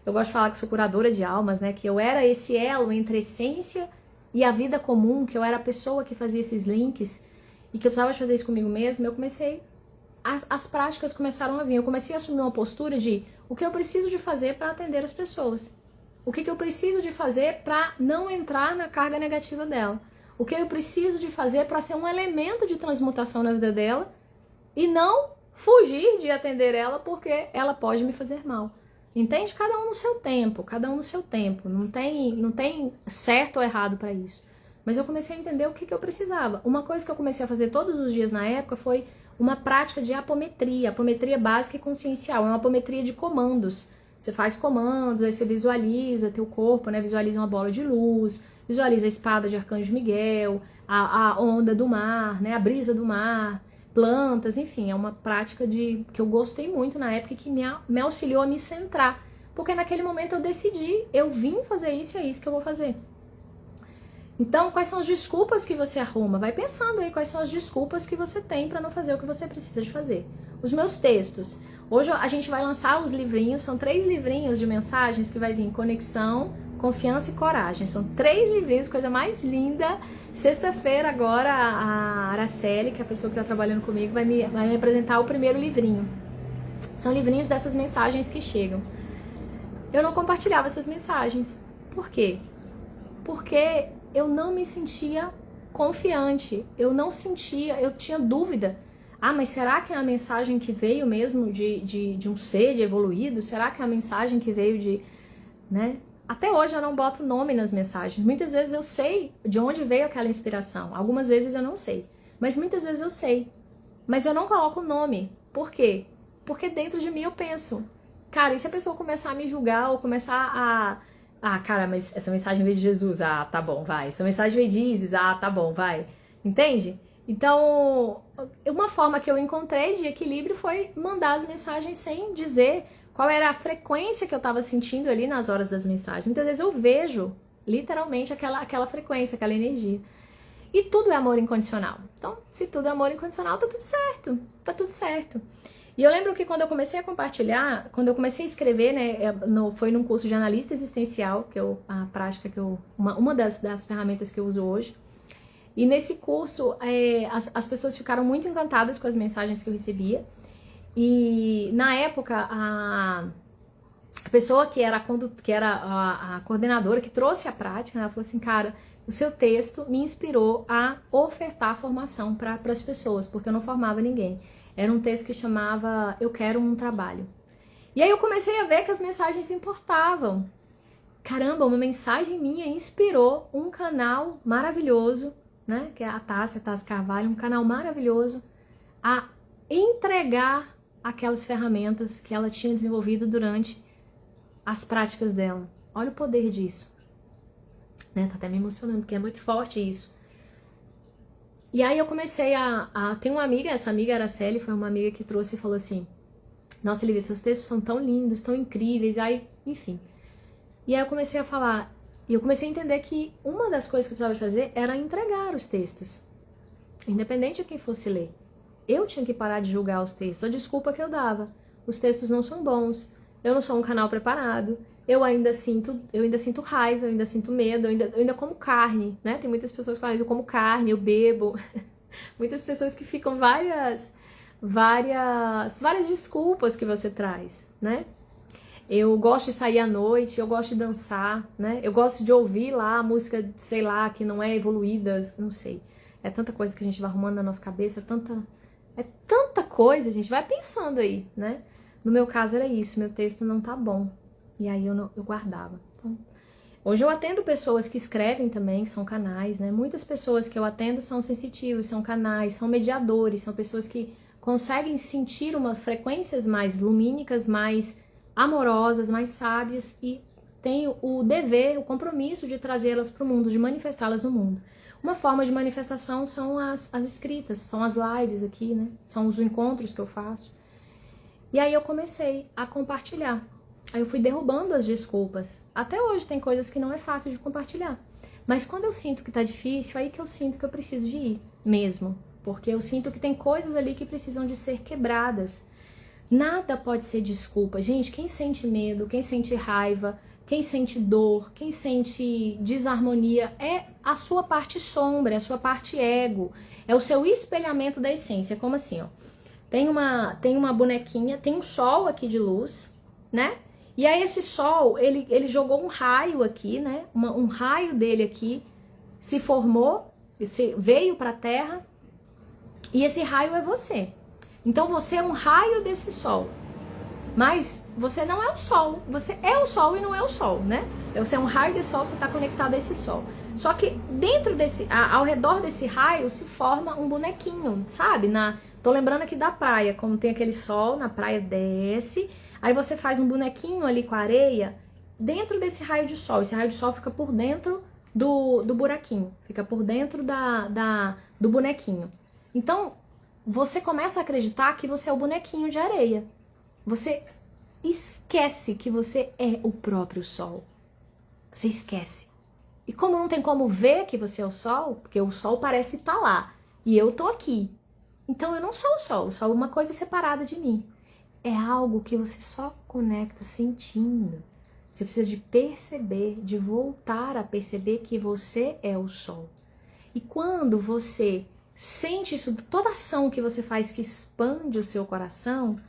eu gosto de falar que eu sou curadora de almas, né? Que eu era esse elo entre a essência e a vida comum, que eu era a pessoa que fazia esses links. e que eu precisava fazer isso comigo mesma, eu comecei, as práticas começaram a vir. Eu comecei a assumir uma postura de o que eu preciso de fazer para atender as pessoas. O que eu preciso de fazer para não entrar na carga negativa dela. O que eu preciso de fazer para ser um elemento de transmutação na vida dela e não fugir de atender ela porque ela pode me fazer mal. Entende? Cada um no seu tempo, cada um no seu tempo. Não tem certo ou errado para isso. Mas eu comecei a entender o que eu precisava. Uma coisa que eu comecei a fazer todos os dias na época foi uma prática de apometria básica e consciencial. É uma apometria de comandos. Você faz comandos, aí você visualiza teu corpo, né? Visualiza uma bola de luz, visualiza a espada de Arcanjo Miguel, a onda do mar, né? A brisa do mar, plantas, enfim. É uma prática que eu gostei muito na época e que me auxiliou a me centrar. Porque naquele momento eu decidi, eu vim fazer isso e é isso que eu vou fazer. Então, quais são as desculpas que você arruma? Vai pensando aí quais são as desculpas que você tem para não fazer o que você precisa de fazer. Os meus textos. Hoje a gente vai lançar os livrinhos, são 3 livrinhos de mensagens que vai vir Conexão, Confiança e Coragem. São 3 livrinhos, coisa mais linda. Sexta-feira agora a Araceli, que é a pessoa que está trabalhando comigo, vai me apresentar o primeiro livrinho. São livrinhos dessas mensagens que chegam. Eu não compartilhava essas mensagens. Por quê? Porque eu não me sentia confiante, eu tinha dúvida. Ah, mas será que é a mensagem que veio mesmo de um ser evoluído? Será que é a mensagem que veio de... né? Até hoje eu não boto nome nas mensagens. Muitas vezes eu sei de onde veio aquela inspiração. Algumas vezes eu não sei. Mas muitas vezes eu sei. Mas eu não coloco nome. Por quê? Porque dentro de mim eu penso, cara, e se a pessoa começar a me julgar ou começar a... Ah, cara, mas essa mensagem veio de Jesus. Ah, tá bom, vai. Essa mensagem veio de Isis. Ah, tá bom, vai. Entende? Então, uma forma que eu encontrei de equilíbrio foi mandar as mensagens sem dizer qual era a frequência que eu estava sentindo ali nas horas das mensagens. Muitas vezes eu vejo, literalmente, aquela frequência, aquela energia. E tudo é amor incondicional. Então, se tudo é amor incondicional, tá tudo certo. Tá tudo certo. E eu lembro que quando eu comecei a compartilhar, quando eu comecei a escrever, né, foi num curso de analista existencial, a prática que uma das ferramentas que eu uso hoje. E nesse curso, as pessoas ficaram muito encantadas com as mensagens que eu recebia. E na época, a pessoa que era a coordenadora, que trouxe a prática, ela falou assim, cara, o seu texto me inspirou a ofertar formação para as pessoas, porque eu não formava ninguém. Era um texto que chamava Eu Quero um Trabalho. E aí eu comecei a ver que as mensagens importavam. Caramba, uma mensagem minha inspirou um canal maravilhoso, né, que é a Tássia Carvalho, um canal maravilhoso, a entregar aquelas ferramentas que ela tinha desenvolvido durante as práticas dela. Olha o poder disso. Né, tá até me emocionando, porque é muito forte isso. E aí eu comecei tem uma amiga, essa amiga Araceli, foi uma amiga que trouxe e falou assim, nossa, Lívia, seus textos são tão lindos, tão incríveis, aí, enfim. E aí eu comecei a falar, e eu comecei a entender que uma das coisas que eu precisava fazer era entregar os textos. Independente de quem fosse ler. Eu tinha que parar de julgar os textos, a desculpa que eu dava. Os textos não são bons, eu não sou um canal preparado, eu ainda sinto raiva, eu ainda sinto medo, eu ainda como carne, né? Tem muitas pessoas que falam, eu como carne, eu bebo. Muitas pessoas que ficam várias desculpas que você traz, né? Eu gosto de sair à noite, eu gosto de dançar, né? Eu gosto de ouvir lá a música, sei lá, que não é evoluída, não sei. É tanta coisa que a gente vai arrumando na nossa cabeça, é tanta coisa, a gente vai pensando aí, né? No meu caso era isso, meu texto não tá bom. E aí eu guardava. Então, hoje eu atendo pessoas que escrevem também, que são canais, né? Muitas pessoas que eu atendo são sensitivos, são canais, são mediadores, são pessoas que conseguem sentir umas frequências mais lumínicas, mais amorosas, mais sábias e têm o dever, o compromisso de trazê-las para o mundo, de manifestá-las no mundo. Uma forma de manifestação são as escritas, são as lives aqui, né? São os encontros que eu faço. E aí eu comecei a compartilhar. Aí eu fui derrubando as desculpas. Até hoje tem coisas que não é fácil de compartilhar. Mas quando eu sinto que tá difícil, aí que eu sinto que eu preciso de ir mesmo. Porque eu sinto que tem coisas ali que precisam de ser quebradas. Nada pode ser desculpa. Gente, quem sente medo, quem sente raiva, quem sente dor, quem sente desarmonia, é a sua parte sombra, é a sua parte ego, é o seu espelhamento da essência. Como assim, ó? Tem uma bonequinha, tem um sol aqui de luz, né? E aí esse sol, ele jogou um raio aqui, né? Um raio dele aqui se formou, veio para a Terra, e esse raio é você. Então você é um raio desse sol. Mas você não é o sol, você é o sol e não é o sol, né? Você é um raio de sol, você está conectado a esse sol. Só que dentro desse, ao redor desse raio se forma um bonequinho, sabe? Tô lembrando aqui da praia, como tem aquele sol, na praia desce, aí você faz um bonequinho ali com a areia dentro desse raio de sol. Esse raio de sol fica por dentro do buraquinho, fica por dentro do bonequinho. Então, você começa a acreditar que você é o bonequinho de areia. Você esquece que você é o próprio sol. Você esquece. E como não tem como ver que você é o sol, porque o sol parece estar lá, e eu tô aqui. Então eu não sou o sol é uma coisa separada de mim. É algo que você só conecta sentindo. Você precisa de perceber, de voltar a perceber que você é o sol. E quando você sente isso, toda ação que você faz que expande o seu coração,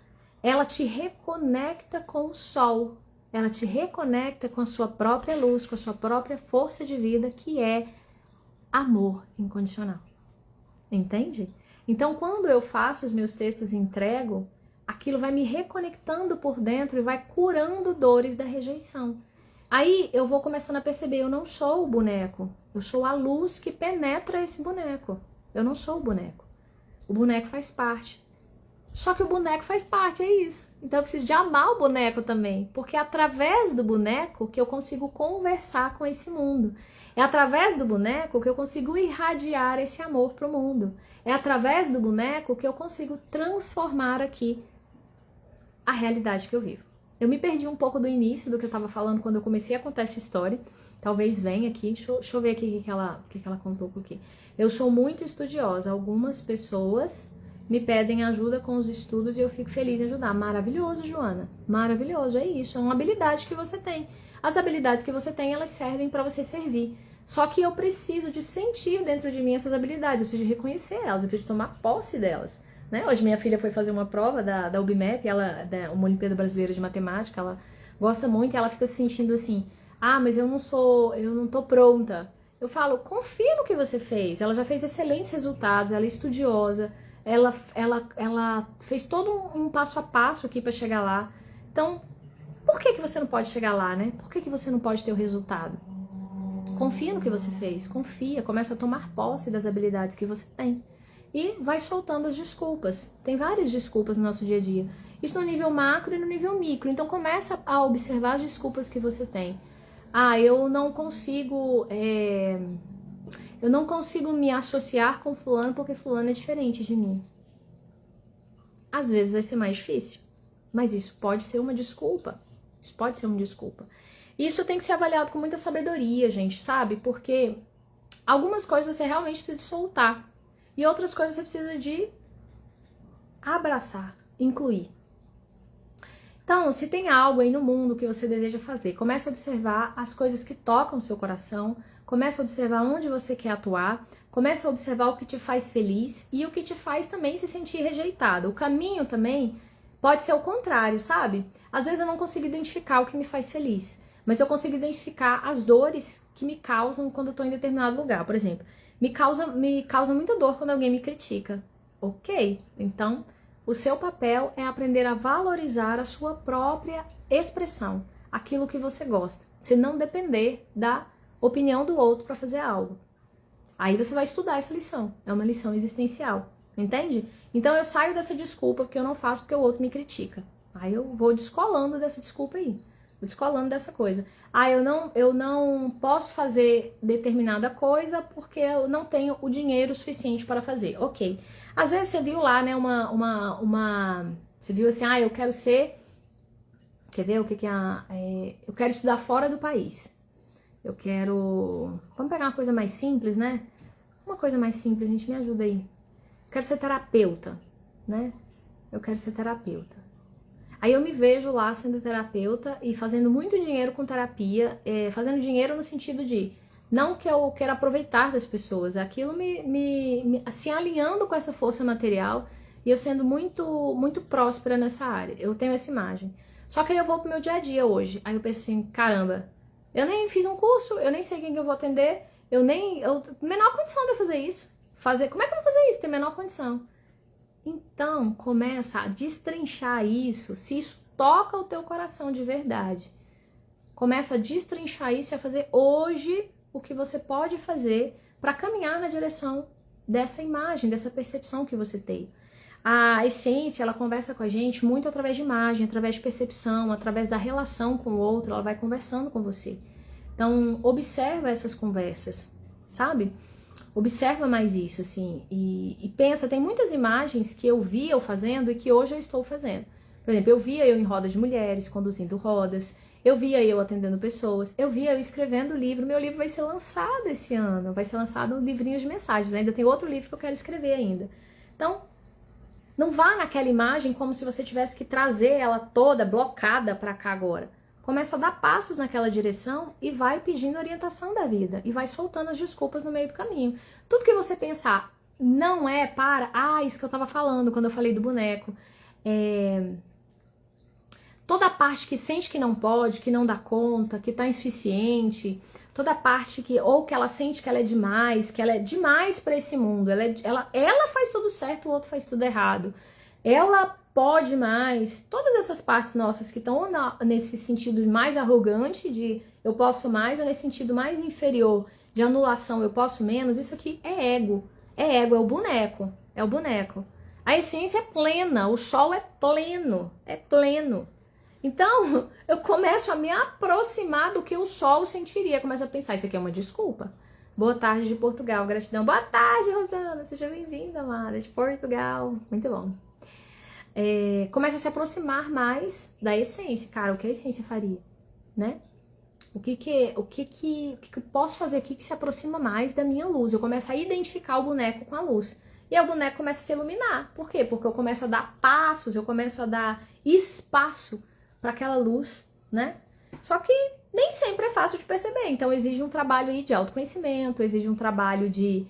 ela te reconecta com o sol. Ela te reconecta com a sua própria luz, com a sua própria força de vida, que é amor incondicional. Entende? Então, quando eu faço os meus textos e entrego, aquilo vai me reconectando por dentro e vai curando dores da rejeição. Aí eu vou começando a perceber, eu não sou o boneco, eu sou a luz que penetra esse boneco. Eu não sou o boneco. O boneco faz parte. Só que o boneco faz parte, é isso. Então eu preciso de amar o boneco também, porque é através do boneco que eu consigo conversar com esse mundo. É através do boneco que eu consigo irradiar esse amor para o mundo. É através do boneco que eu consigo transformar aqui a realidade que eu vivo. Eu me perdi um pouco do início do que eu estava falando quando eu comecei a contar essa história. Talvez venha aqui, deixa eu ver aqui o que ela contou por aqui. Eu sou muito estudiosa. Algumas pessoas me pedem ajuda com os estudos e eu fico feliz em ajudar. Maravilhoso, Joana. Maravilhoso, é isso. É uma habilidade que você tem. As habilidades que você tem, elas servem para você servir. Só que eu preciso de sentir dentro de mim essas habilidades. Eu preciso de reconhecer elas, eu preciso de tomar posse delas. Né? Hoje minha filha foi fazer uma prova da UBMEP, uma Olimpíada Brasileira de Matemática, ela gosta muito e ela fica se sentindo assim, mas eu não tô pronta. Eu falo, confia no que você fez. Ela já fez excelentes resultados, ela é estudiosa, ela fez todo um passo a passo aqui para chegar lá. Então, por que você não pode chegar lá, né? Por que você não pode ter o resultado? Confia no que você fez, confia, começa a tomar posse das habilidades que você tem. E vai soltando as desculpas. Tem várias desculpas no nosso dia a dia. Isso no nível macro e no nível micro. Então começa a observar as desculpas que você tem. Eu não consigo me associar com fulano porque fulano é diferente de mim. Às vezes vai ser mais difícil, mas isso pode ser uma desculpa. Isso pode ser uma desculpa. Isso tem que ser avaliado com muita sabedoria, gente, sabe? Porque algumas coisas você realmente precisa soltar. E outras coisas você precisa de abraçar, incluir. Então, se tem algo aí no mundo que você deseja fazer, comece a observar as coisas que tocam o seu coração, comece a observar onde você quer atuar, comece a observar o que te faz feliz e o que te faz também se sentir rejeitado. O caminho também pode ser o contrário, sabe? Às vezes eu não consigo identificar o que me faz feliz, mas eu consigo identificar as dores que me causam quando eu estou em determinado lugar. Por exemplo, me causa muita dor quando alguém me critica. Ok, então o seu papel é aprender a valorizar a sua própria expressão, aquilo que você gosta, se não depender da opinião do outro para fazer algo. Aí você vai estudar essa lição, é uma lição existencial, entende? Então eu saio dessa desculpa porque eu não faço porque o outro me critica. Aí eu vou descolando dessa desculpa aí. Descolando dessa coisa. Eu não posso fazer determinada coisa porque eu não tenho o dinheiro suficiente para fazer. Ok. Às vezes você viu lá, né, você viu assim, eu quero ser... Quer ver o que é? Eu quero estudar fora do país. Eu quero... Vamos pegar uma coisa mais simples, né? Uma coisa mais simples, gente, me ajuda aí. Eu quero ser terapeuta, né? Eu quero ser terapeuta. Aí eu me vejo lá sendo terapeuta e fazendo muito dinheiro com terapia, fazendo dinheiro no sentido de não que eu quero aproveitar das pessoas, aquilo assim, alinhando com essa força material e eu sendo muito próspera nessa área. Eu tenho essa imagem. Só que aí eu vou pro meu dia a dia hoje. Aí eu penso assim, caramba, eu nem fiz um curso, eu nem sei quem que eu vou atender, menor condição de eu fazer isso. Como é que eu vou fazer isso? Tem menor condição. Então, começa a destrinchar isso, se isso toca o teu coração de verdade. Começa a destrinchar isso e a fazer hoje o que você pode fazer para caminhar na direção dessa imagem, dessa percepção que você tem. A essência, ela conversa com a gente muito através de imagem, através de percepção, através da relação com o outro, ela vai conversando com você. Então, observa essas conversas, sabe? Observa mais isso, assim, e pensa, tem muitas imagens que eu via eu fazendo e que hoje eu estou fazendo. Por exemplo, eu via eu em roda de mulheres, conduzindo rodas, eu via eu atendendo pessoas, eu via eu escrevendo livro. Meu livro vai ser lançado esse ano, vai ser lançado um livrinho de mensagens, ainda tem outro livro que eu quero escrever ainda. Então, não vá naquela imagem como se você tivesse que trazer ela toda blocada para cá agora. Começa a dar passos naquela direção e vai pedindo orientação da vida. E vai soltando as desculpas no meio do caminho. Tudo que você pensar não é para... isso que eu tava falando quando eu falei do boneco. Toda a parte que sente que não pode, que não dá conta, que tá insuficiente. Toda a parte que ela sente que ela é demais para esse mundo. Ela faz tudo certo, o outro faz tudo errado. Ela pode mais, todas essas partes nossas que estão nesse sentido mais arrogante, de eu posso mais, ou nesse sentido mais inferior, de anulação, eu posso menos, isso aqui é ego. É ego, é o boneco. A essência é plena, o sol é pleno. Então, eu começo a me aproximar do que o sol sentiria, começo a pensar, isso aqui é uma desculpa. Boa tarde de Portugal, gratidão. Boa tarde, Rosana, seja bem-vinda, amada, de Portugal, muito bom. Começa a se aproximar mais da essência. Cara, o que a essência faria, né? O que eu posso fazer aqui que se aproxima mais da minha luz? Eu começo a identificar o boneco com a luz. E aí o boneco começa a se iluminar. Por quê? Porque eu começo a dar passos, eu começo a dar espaço para aquela luz, né? Só que nem sempre é fácil de perceber. Então exige um trabalho aí de autoconhecimento, exige um trabalho de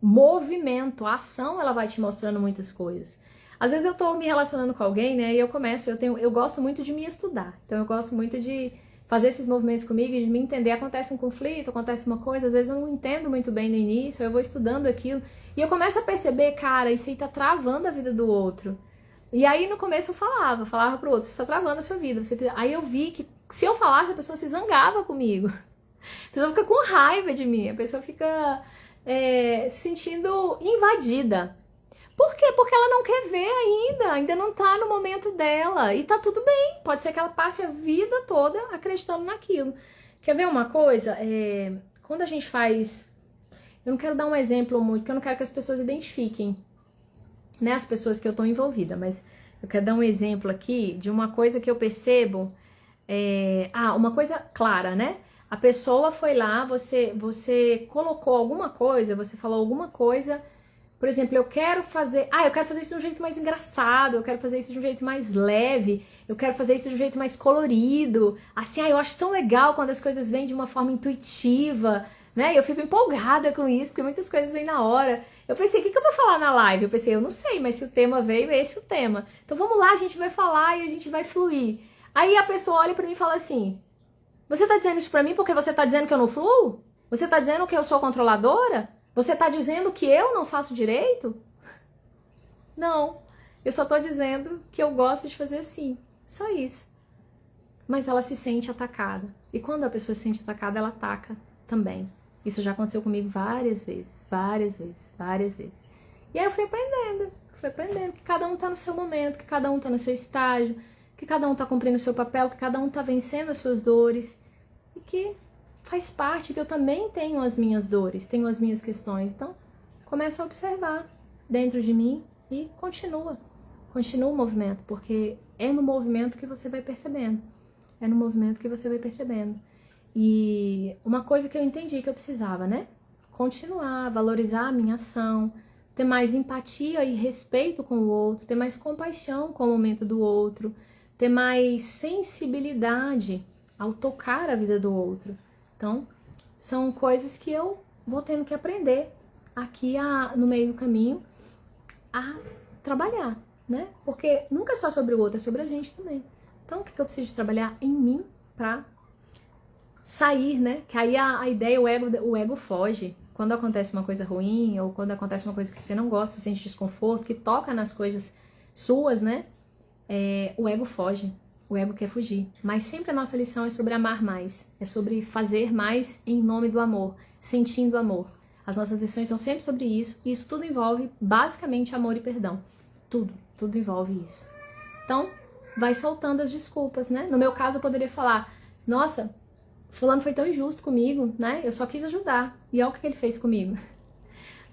movimento, a ação, ela vai te mostrando muitas coisas. Às vezes eu tô me relacionando com alguém, né, e eu gosto muito de me estudar, então eu gosto muito de fazer esses movimentos comigo e de me entender. Acontece um conflito, acontece uma coisa, às vezes eu não entendo muito bem no início, eu vou estudando aquilo, e eu começo a perceber, cara, isso aí tá travando a vida do outro. E aí no começo eu falava pro outro, você tá travando a sua vida. Aí eu vi que se eu falasse, a pessoa se zangava comigo. A pessoa fica com raiva de mim, a pessoa fica se sentindo invadida. Por quê? Porque ela não quer ver ainda não tá no momento dela. E tá tudo bem, pode ser que ela passe a vida toda acreditando naquilo. Quer ver uma coisa? Quando a gente faz... Eu não quero dar um exemplo muito, porque eu não quero que as pessoas identifiquem, né, as pessoas que eu tô envolvida, mas eu quero dar um exemplo aqui de uma coisa que eu percebo. Uma coisa clara, né? A pessoa foi lá, você colocou alguma coisa, você falou alguma coisa, por exemplo, eu quero fazer isso de um jeito mais engraçado, eu quero fazer isso de um jeito mais leve, eu quero fazer isso de um jeito mais colorido, assim, eu acho tão legal quando as coisas vêm de uma forma intuitiva, né? Eu fico empolgada com isso, porque muitas coisas vêm na hora. Eu pensei, o que eu vou falar na live? Eu pensei, eu não sei, mas se o tema veio, é esse o tema. Então vamos lá, a gente vai falar e a gente vai fluir. Aí a pessoa olha pra mim e fala assim, você tá dizendo isso pra mim porque você tá dizendo que eu não fluo? Você tá dizendo que eu sou controladora? Você tá dizendo que eu não faço direito? Não, eu só tô dizendo que eu gosto de fazer assim, só isso. Mas ela se sente atacada. E quando a pessoa se sente atacada, ela ataca também. Isso já aconteceu comigo várias vezes. E aí eu fui aprendendo que cada um tá no seu momento, que cada um tá no seu estágio, que cada um tá cumprindo o seu papel, que cada um tá vencendo as suas dores, e que faz parte, que eu também tenho as minhas dores, tenho as minhas questões. Então, começa a observar dentro de mim e continua o movimento, porque é no movimento que você vai percebendo. E uma coisa que eu entendi que eu precisava, né? Continuar, valorizar a minha ação, ter mais empatia e respeito com o outro, ter mais compaixão com o momento do outro, ter mais sensibilidade ao tocar a vida do outro. Então, são coisas que eu vou tendo que aprender aqui no meio do caminho a trabalhar, né? Porque nunca é só sobre o outro, é sobre a gente também. Então, o que eu preciso trabalhar em mim pra sair, né? Que aí a ideia, o ego foge. Quando acontece uma coisa ruim, ou quando acontece uma coisa que você não gosta, sente desconforto, que toca nas coisas suas, né? O ego foge. O ego quer fugir. Mas sempre a nossa lição é sobre amar mais. É sobre fazer mais em nome do amor. Sentindo amor. As nossas lições são sempre sobre isso. E isso tudo envolve, basicamente, amor e perdão. Tudo envolve isso. Então, vai soltando as desculpas, né? No meu caso, eu poderia falar, nossa, fulano foi tão injusto comigo, né? Eu só quis ajudar. E olha o que ele fez comigo.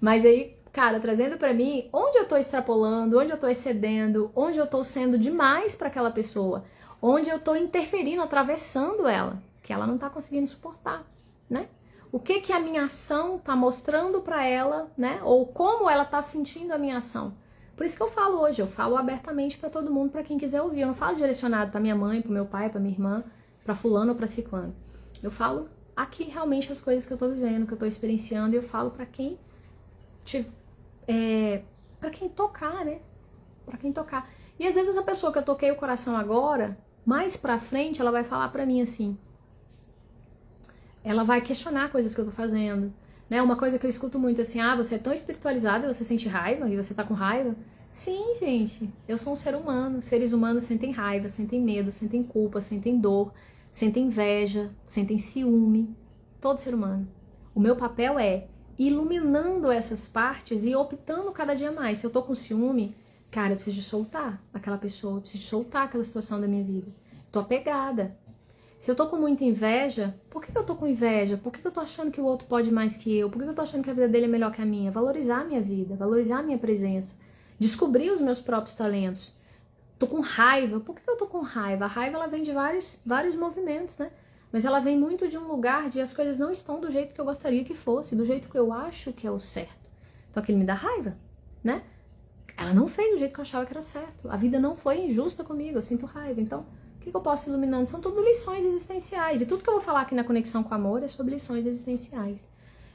Mas aí, cara, trazendo pra mim, onde eu tô extrapolando, onde eu tô excedendo, onde eu tô sendo demais pra aquela pessoa, onde eu tô interferindo, atravessando ela, que ela não tá conseguindo suportar, né? O que a minha ação tá mostrando pra ela, né? Ou como ela tá sentindo a minha ação. Por isso que eu falo hoje, eu falo abertamente pra todo mundo, pra quem quiser ouvir. Eu não falo direcionado pra minha mãe, pro meu pai, pra minha irmã, pra fulano ou pra ciclano. Eu falo aqui realmente as coisas que eu tô vivendo, que eu tô experienciando, e eu falo pra quem para quem tocar, né? Pra quem tocar. E às vezes essa pessoa que eu toquei o coração agora, mais pra frente, ela vai falar pra mim assim, ela vai questionar coisas que eu tô fazendo, né? Uma coisa que eu escuto muito assim, você é tão espiritualizada e você sente raiva e você tá com raiva. Sim, gente, eu sou um ser humano. Seres humanos sentem raiva, sentem medo, sentem culpa, sentem dor, sentem inveja, sentem ciúme. Todo ser humano. O meu papel é iluminando essas partes e optando cada dia mais. Se eu tô com ciúme, cara, eu preciso soltar aquela pessoa, eu preciso soltar aquela situação da minha vida. Tô apegada. Se eu tô com muita inveja, por que eu tô com inveja? Por que eu tô achando que o outro pode mais que eu? Por que eu tô achando que a vida dele é melhor que a minha? Valorizar a minha vida, valorizar a minha presença, descobrir os meus próprios talentos. Tô com raiva. Por que eu tô com raiva? A raiva, ela vem de vários movimentos, né? Mas ela vem muito de um lugar de as coisas não estão do jeito que eu gostaria que fosse, do jeito que eu acho que é o certo. Então aquilo me dá raiva, né? Ela não fez do jeito que eu achava que era certo. A vida não foi injusta comigo, eu sinto raiva. Então, o que eu posso ir iluminando? São tudo lições existenciais. E tudo que eu vou falar aqui na Conexão com o Amor é sobre lições existenciais.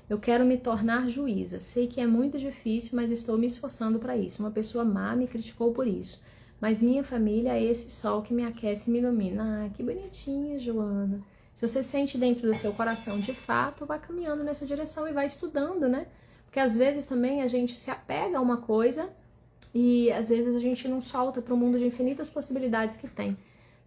Eu quero me tornar juíza. Sei que é muito difícil, mas estou me esforçando para isso. Uma pessoa má me criticou por isso. Mas minha família é esse sol que me aquece e me ilumina. Ah, que bonitinha, Joana. Se você sente dentro do seu coração de fato, vai caminhando nessa direção e vai estudando, né? Porque às vezes também a gente se apega a uma coisa e às vezes a gente não solta para o mundo de infinitas possibilidades que tem.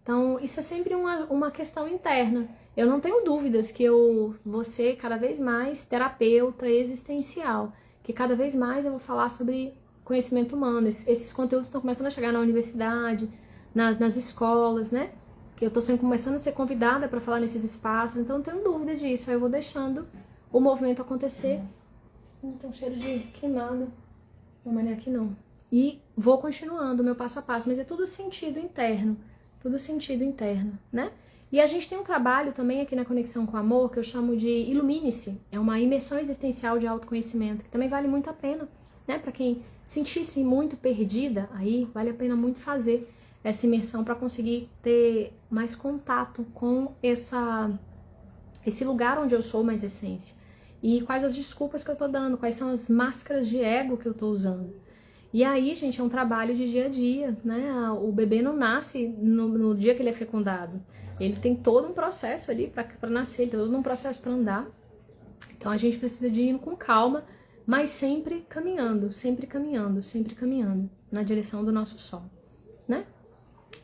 Então, isso é sempre uma questão interna. Eu não tenho dúvidas que eu vou ser cada vez mais terapeuta existencial, que cada vez mais eu vou falar sobre conhecimento humano. Esses conteúdos estão começando a chegar na universidade, nas escolas, né? Que eu tô começando a ser convidada para falar nesses espaços, então não tenho dúvida disso. Aí eu vou deixando o movimento acontecer. Não tem um cheiro de queimado. Não, mas não é aqui não. E vou continuando o meu passo a passo, mas é tudo sentido interno. Tudo sentido interno, né? E a gente tem um trabalho também aqui na Conexão com o Amor, que eu chamo de Ilumine-se. É uma imersão existencial de autoconhecimento, que também vale muito a pena, né? Para quem sentisse muito perdida, aí vale a pena muito fazer essa imersão para conseguir ter mais contato com esse lugar onde eu sou mais essência. E quais as desculpas que eu tô dando, quais são as máscaras de ego que eu tô usando. E aí, gente, é um trabalho de dia a dia, né? O bebê não nasce no dia que ele é fecundado. Ele tem todo um processo ali para nascer, ele tem todo um processo para andar. Então a gente precisa de ir com calma, mas sempre caminhando, sempre caminhando, sempre caminhando na direção do nosso sol, né?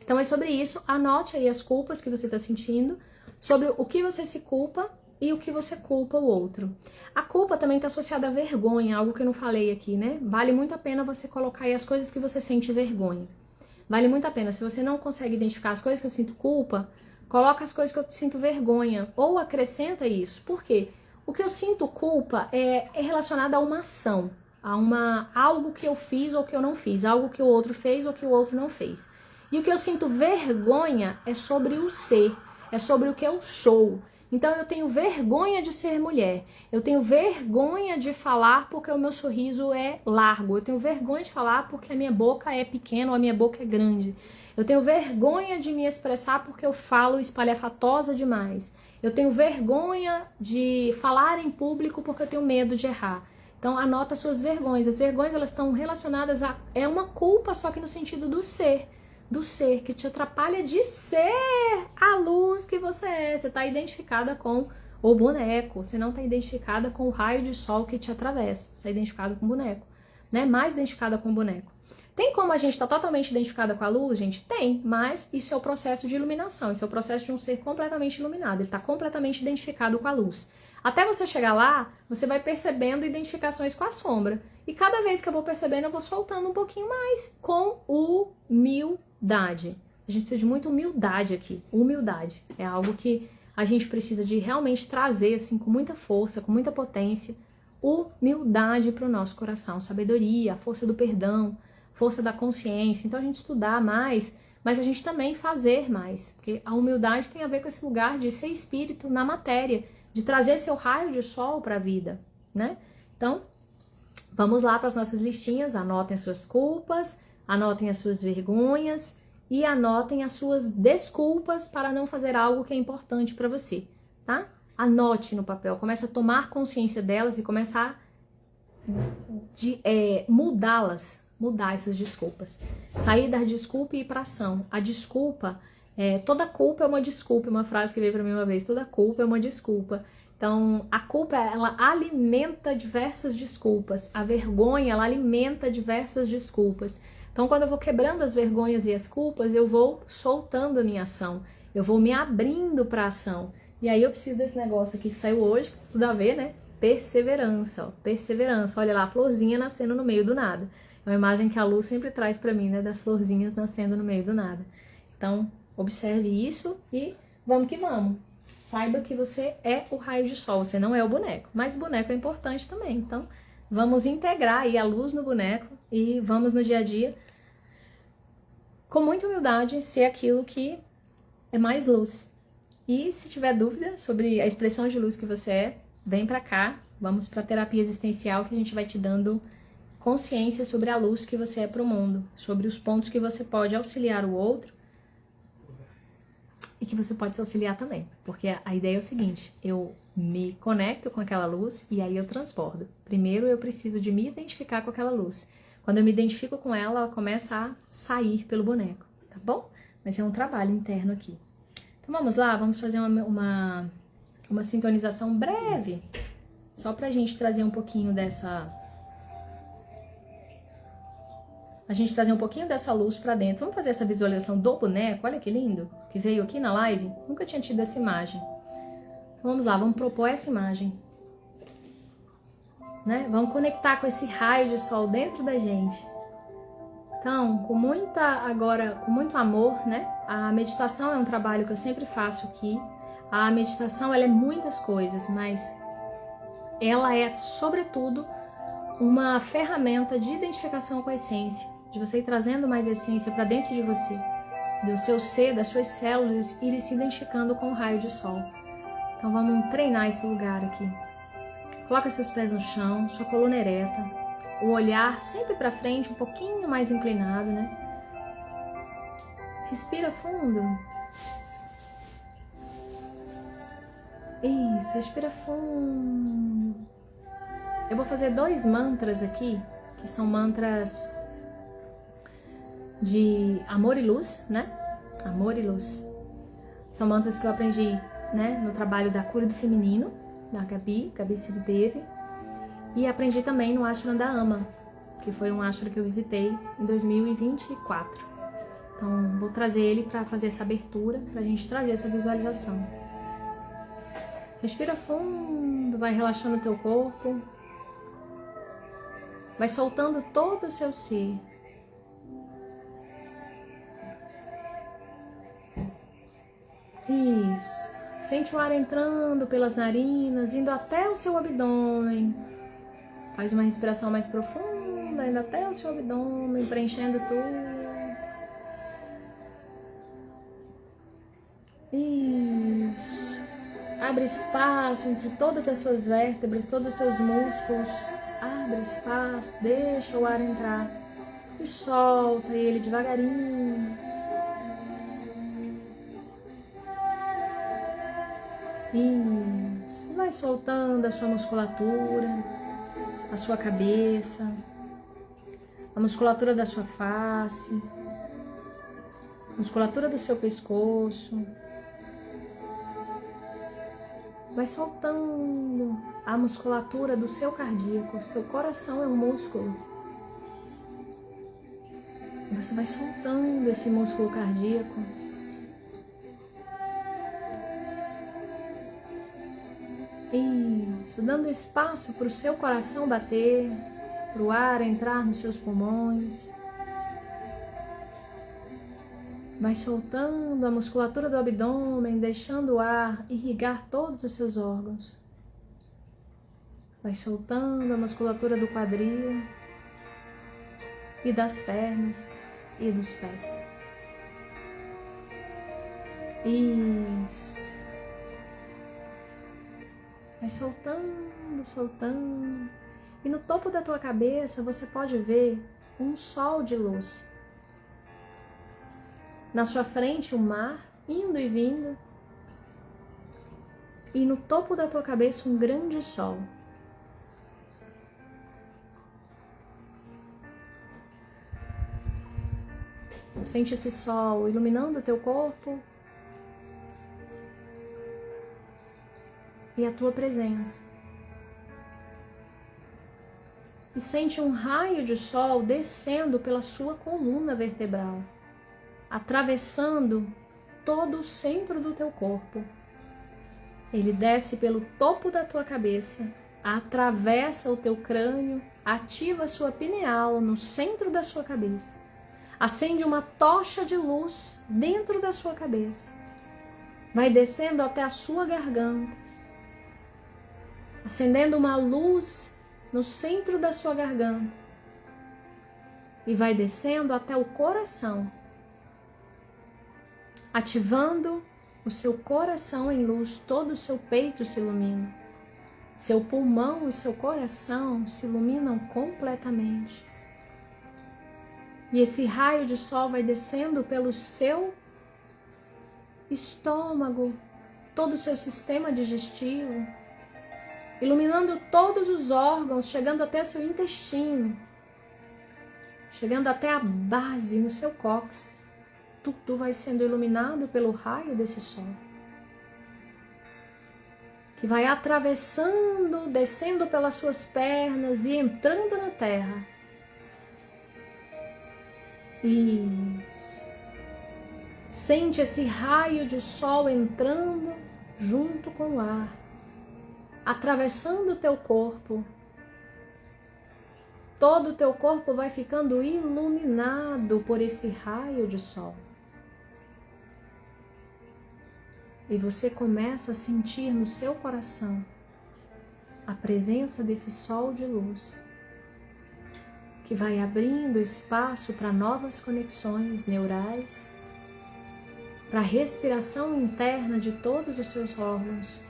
Então é sobre isso. Anote aí as culpas que você está sentindo, sobre o que você se culpa e o que você culpa o outro. A culpa também está associada à vergonha, algo que eu não falei aqui, né? Vale muito a pena você colocar aí as coisas que você sente vergonha. Vale muito a pena. Se você não consegue identificar as coisas que eu sinto culpa, coloca as coisas que eu sinto vergonha. Ou acrescenta isso. Por quê? O que eu sinto culpa é relacionado a uma ação, a algo que eu fiz ou que eu não fiz, algo que o outro fez ou que o outro não fez. E o que eu sinto vergonha é sobre o ser, é sobre o que eu sou. Então eu tenho vergonha de ser mulher, eu tenho vergonha de falar porque o meu sorriso é largo, eu tenho vergonha de falar porque a minha boca é pequena ou a minha boca é grande, eu tenho vergonha de me expressar porque eu falo espalhafatosa demais, eu tenho vergonha de falar em público porque eu tenho medo de errar. Então anota suas vergonhas, as vergonhas elas estão relacionadas a é uma culpa, só que no sentido do ser, que te atrapalha de ser a luz que você é. Você está identificada com o boneco, você não está identificada com o raio de sol que te atravessa, você é identificada com o boneco, né? Mais identificada com o boneco. Tem como a gente estar totalmente identificada com a luz, gente? Tem, mas isso é o processo de iluminação, isso é o processo de um ser completamente iluminado, ele está completamente identificado com a luz. Até você chegar lá, você vai percebendo identificações com a sombra. E cada vez que eu vou percebendo, eu vou soltando um pouquinho mais com humildade. A gente precisa de muita humildade aqui. Humildade é algo que a gente precisa de realmente trazer assim com muita força, com muita potência. Humildade para o nosso coração, sabedoria, a força do perdão, força da consciência. Então a gente estudar mais, mas a gente também fazer mais. Porque a humildade tem a ver com esse lugar de ser espírito na matéria, de trazer seu raio de sol para a vida, né? Então, vamos lá para as nossas listinhas, anotem as suas culpas, anotem as suas vergonhas e anotem as suas desculpas para não fazer algo que é importante para você, tá? Anote no papel, comece a tomar consciência delas e começar a mudar essas desculpas. Sair da desculpa e ir para ação. A desculpa, toda culpa é uma desculpa, uma frase que veio para mim uma vez, toda culpa é uma desculpa. Então, a culpa, ela alimenta diversas desculpas. A vergonha, ela alimenta diversas desculpas. Então, quando eu vou quebrando as vergonhas e as culpas, eu vou soltando a minha ação. Eu vou me abrindo para a ação. E aí eu preciso desse negócio aqui que saiu hoje, que tem tudo a ver, né? Perseverança, ó. Perseverança. Olha lá, a florzinha nascendo no meio do nada. É uma imagem que a luz sempre traz para mim, né? Das florzinhas nascendo no meio do nada. Então, observe isso e vamos que vamos. Saiba que você é o raio de sol, você não é o boneco. Mas o boneco é importante também. Então, vamos integrar aí a luz no boneco e vamos no dia a dia, com muita humildade, ser aquilo que é mais luz. E se tiver dúvida sobre a expressão de luz que você é, vem pra cá. Vamos pra terapia existencial que a gente vai te dando consciência sobre a luz que você é pro mundo. Sobre os pontos que você pode auxiliar o outro. E que você pode se auxiliar também, porque a ideia é o seguinte, eu me conecto com aquela luz e aí eu transbordo. Primeiro eu preciso de me identificar com aquela luz. Quando eu me identifico com ela, ela começa a sair pelo boneco, tá bom? Mas é um trabalho interno aqui. Então vamos lá, vamos fazer uma sintonização breve, só pra gente trazer um pouquinho dessa... A gente trazer um pouquinho dessa luz pra dentro. Vamos fazer essa visualização do boneco, olha que lindo, que veio aqui na live. Nunca tinha tido essa imagem. Então vamos lá, vamos propor essa imagem. Né? Vamos conectar com esse raio de sol dentro da gente. Então, com muito amor, né? A meditação é um trabalho que eu sempre faço aqui. A meditação, ela é muitas coisas, mas ela é, sobretudo, uma ferramenta de identificação com a essência. De você ir trazendo mais essência para dentro de você, do seu ser, das suas células, irem se identificando com o raio de sol. Então vamos treinar esse lugar aqui. Coloca seus pés no chão, sua coluna ereta, o olhar sempre para frente, um pouquinho mais inclinado, né? Respira fundo. Isso, respira fundo. Eu vou fazer 2 mantras aqui, que são mantras de amor e luz, né? Amor e luz. São mantras que eu aprendi, né, no trabalho da cura do feminino, da Gabi Siddhideva. E aprendi também no ashram da Ama, que foi um ashram que eu visitei em 2024. Então, vou trazer ele para fazer essa abertura, pra gente trazer essa visualização. Respira fundo, vai relaxando o teu corpo. Vai soltando todo o seu ser. Isso. Sente o ar entrando pelas narinas, indo até o seu abdômen. Faz uma respiração mais profunda, indo até o seu abdômen, preenchendo tudo. Isso. Abre espaço entre todas as suas vértebras, todos os seus músculos. Abre espaço, deixa o ar entrar e solta ele devagarinho. Isso. Vai soltando a sua musculatura, a sua cabeça, a musculatura da sua face, a musculatura do seu pescoço. Vai soltando a musculatura do seu cardíaco. Seu coração é um músculo. E você vai soltando esse músculo cardíaco. Isso, dando espaço para o seu coração bater, para o ar entrar nos seus pulmões. Vai soltando a musculatura do abdômen, deixando o ar irrigar todos os seus órgãos. Vai soltando a musculatura do quadril e das pernas e dos pés. Isso. Vai soltando, soltando. E no topo da tua cabeça você pode ver um sol de luz. Na sua frente o mar, indo e vindo. E no topo da tua cabeça um grande sol. Sente esse sol iluminando o teu corpo e a tua presença. E sente um raio de sol descendo pela sua coluna vertebral, atravessando todo o centro do teu corpo. Ele desce pelo topo da tua cabeça, atravessa o teu crânio, ativa a sua pineal no centro da sua cabeça. Acende uma tocha de luz dentro da sua cabeça. Vai descendo até a sua garganta, acendendo uma luz no centro da sua garganta. E vai descendo até o coração, ativando o seu coração em luz. Todo o seu peito se ilumina. Seu pulmão e seu coração se iluminam completamente. E esse raio de sol vai descendo pelo seu estômago, todo o seu sistema digestivo, iluminando todos os órgãos, chegando até seu intestino, chegando até a base no seu cóccix. Tudo vai sendo iluminado pelo raio desse sol, que vai atravessando, descendo pelas suas pernas e entrando na terra. Isso. Sente esse raio de sol entrando junto com o ar, atravessando o teu corpo. Todo o teu corpo vai ficando iluminado por esse raio de sol. E você começa a sentir no seu coração a presença desse sol de luz, que vai abrindo espaço para novas conexões neurais, para a respiração interna de todos os seus órgãos,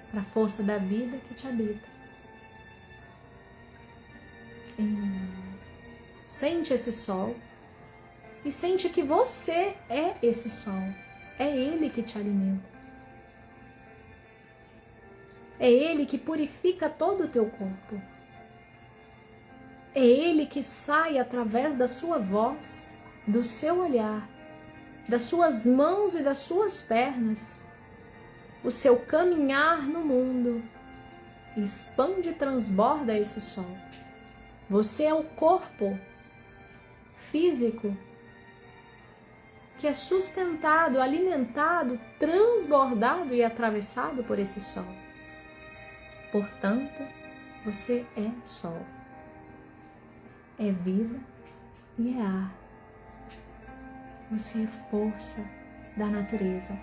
para a força da vida que te habita. Sente esse sol e sente que você é esse sol. É ele que te alimenta. É ele que purifica todo o teu corpo. É ele que sai através da sua voz, do seu olhar, das suas mãos e das suas pernas, o seu caminhar no mundo. Expande e transborda esse sol. Você é o corpo físico que é sustentado, alimentado, transbordado e atravessado por esse sol. Portanto, você é sol, é vida e é ar. Você é força da natureza.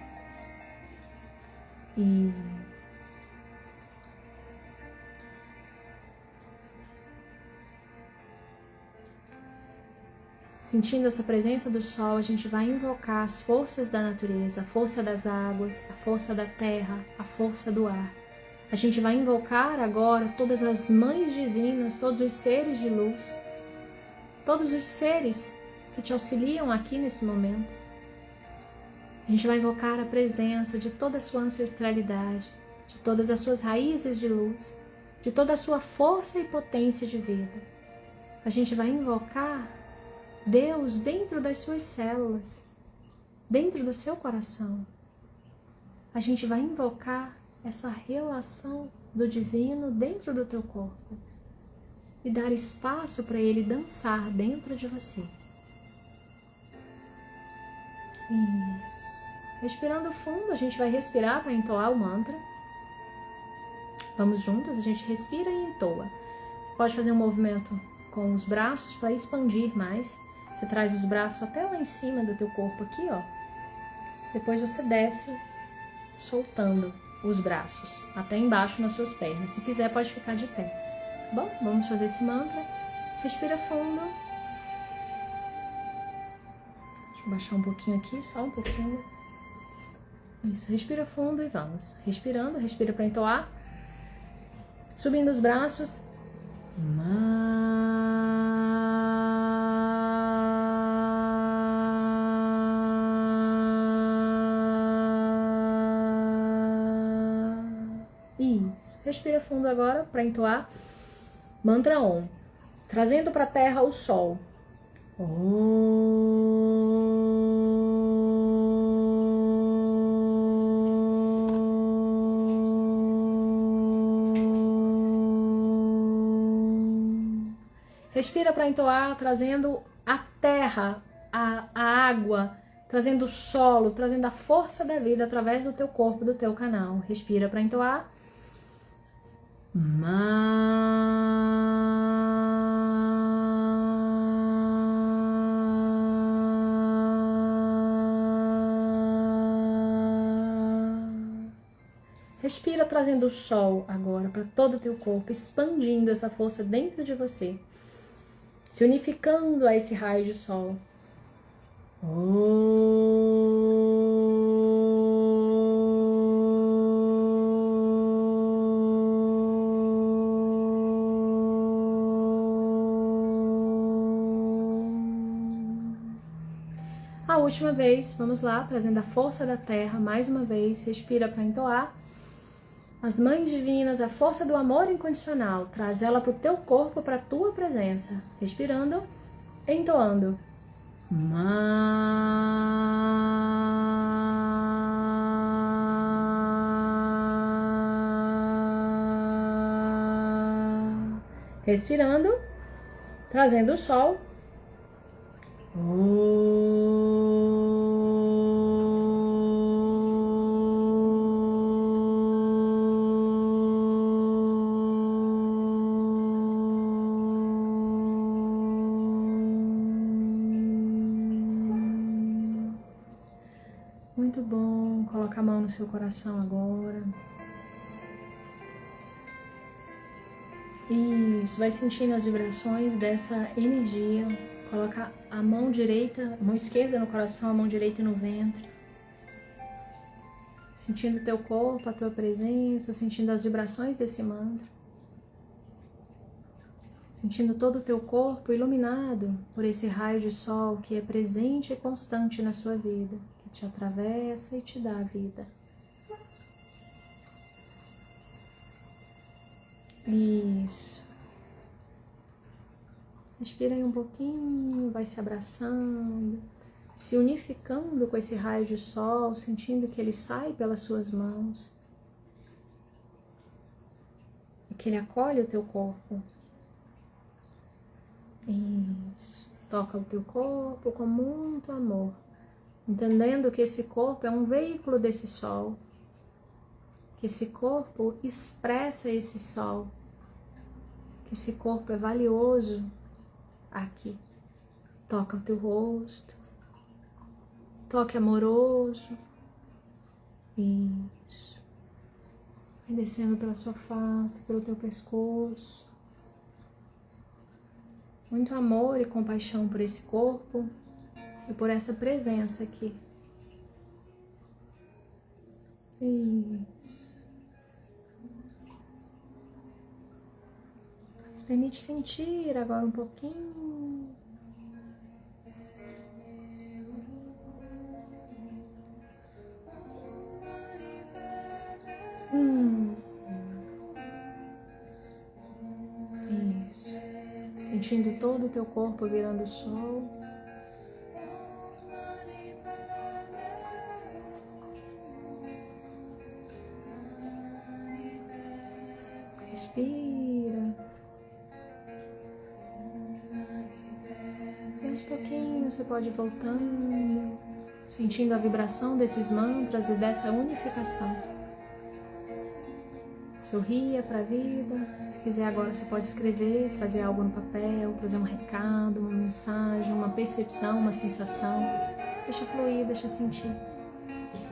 E Sentindo essa presença do sol, a gente vai invocar as forças da natureza, a força das águas, a força da terra, a força do ar. A gente vai invocar agora todas as mães divinas, todos os seres de luz, todos os seres que te auxiliam aqui nesse momento. A gente vai invocar a presença de toda a sua ancestralidade, de todas as suas raízes de luz, de toda a sua força e potência de vida. A gente vai invocar Deus dentro das suas células, dentro do seu coração. A gente vai invocar essa relação do divino dentro do teu corpo e dar espaço para ele dançar dentro de você. Isso. Respirando fundo, a gente vai respirar para entoar o mantra. Vamos juntos, a gente respira e entoa. Você pode fazer um movimento com os braços para expandir mais. Você traz os braços até lá em cima do teu corpo aqui, ó. Depois você desce soltando os braços até embaixo nas suas pernas. Se quiser, pode ficar de pé. Tá bom? Vamos fazer esse mantra. Respira fundo. Deixa eu baixar um pouquinho aqui, só um pouquinho. Isso, respira fundo e vamos. Respirando, respira para entoar. Subindo os braços. Isso. Respira fundo agora para entoar. Mantra Om. Trazendo para a terra o sol. Respira para entoar, trazendo a terra, a água, trazendo o solo, trazendo a força da vida através do teu corpo, do teu canal. Respira para entoar. Respira trazendo o sol agora para todo o teu corpo, expandindo essa força dentro de você, se unificando a esse raio de sol. A última vez, vamos lá, trazendo a força da terra, mais uma vez, respira para entoar. As mães divinas, a força do amor incondicional, traz ela para o teu corpo, para a tua presença. Respirando, entoando. Respirando, trazendo o sol. Muito bom. Coloca a mão no seu coração agora. Isso, vai sentindo as vibrações dessa energia. Coloca a mão direita, a mão esquerda no coração, a mão direita no ventre. Sentindo o teu corpo, a tua presença, sentindo as vibrações desse mantra. Sentindo todo o teu corpo iluminado por esse raio de sol que é presente e constante na sua vida, que te atravessa e te dá a vida. Isso. Respira aí um pouquinho, vai se abraçando, se unificando com esse raio de sol, sentindo que ele sai pelas suas mãos e que ele acolhe o teu corpo. Isso. Toca o teu corpo com muito amor, entendendo que esse corpo é um veículo desse sol, que esse corpo expressa esse sol, que esse corpo é valioso aqui. Toca o teu rosto, toque amoroso. Isso. Vai descendo pela sua face, pelo teu pescoço. muito amor e compaixão por esse corpo e por essa presença aqui. Isso. Se permite sentir agora um pouquinho. Isso. Sentindo todo o teu corpo virando sol. Respira. E aos pouquinhos você pode ir voltando, sentindo a vibração desses mantras e dessa unificação. Sorria para a vida. Se quiser agora você pode escrever, fazer algo no papel, trazer um recado, uma mensagem, uma percepção, uma sensação. Deixa fluir, deixa sentir.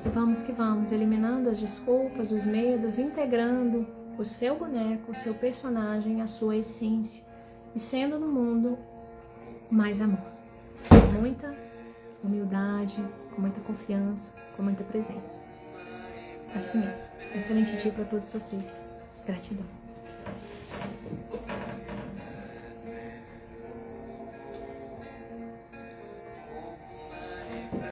E vamos que vamos, eliminando as desculpas, os medos, integrando o seu boneco, o seu personagem, a sua essência. E sendo no mundo mais amor. Com muita humildade, com muita confiança, com muita presença. Assim é. Excelente dia para todos vocês. Gratidão.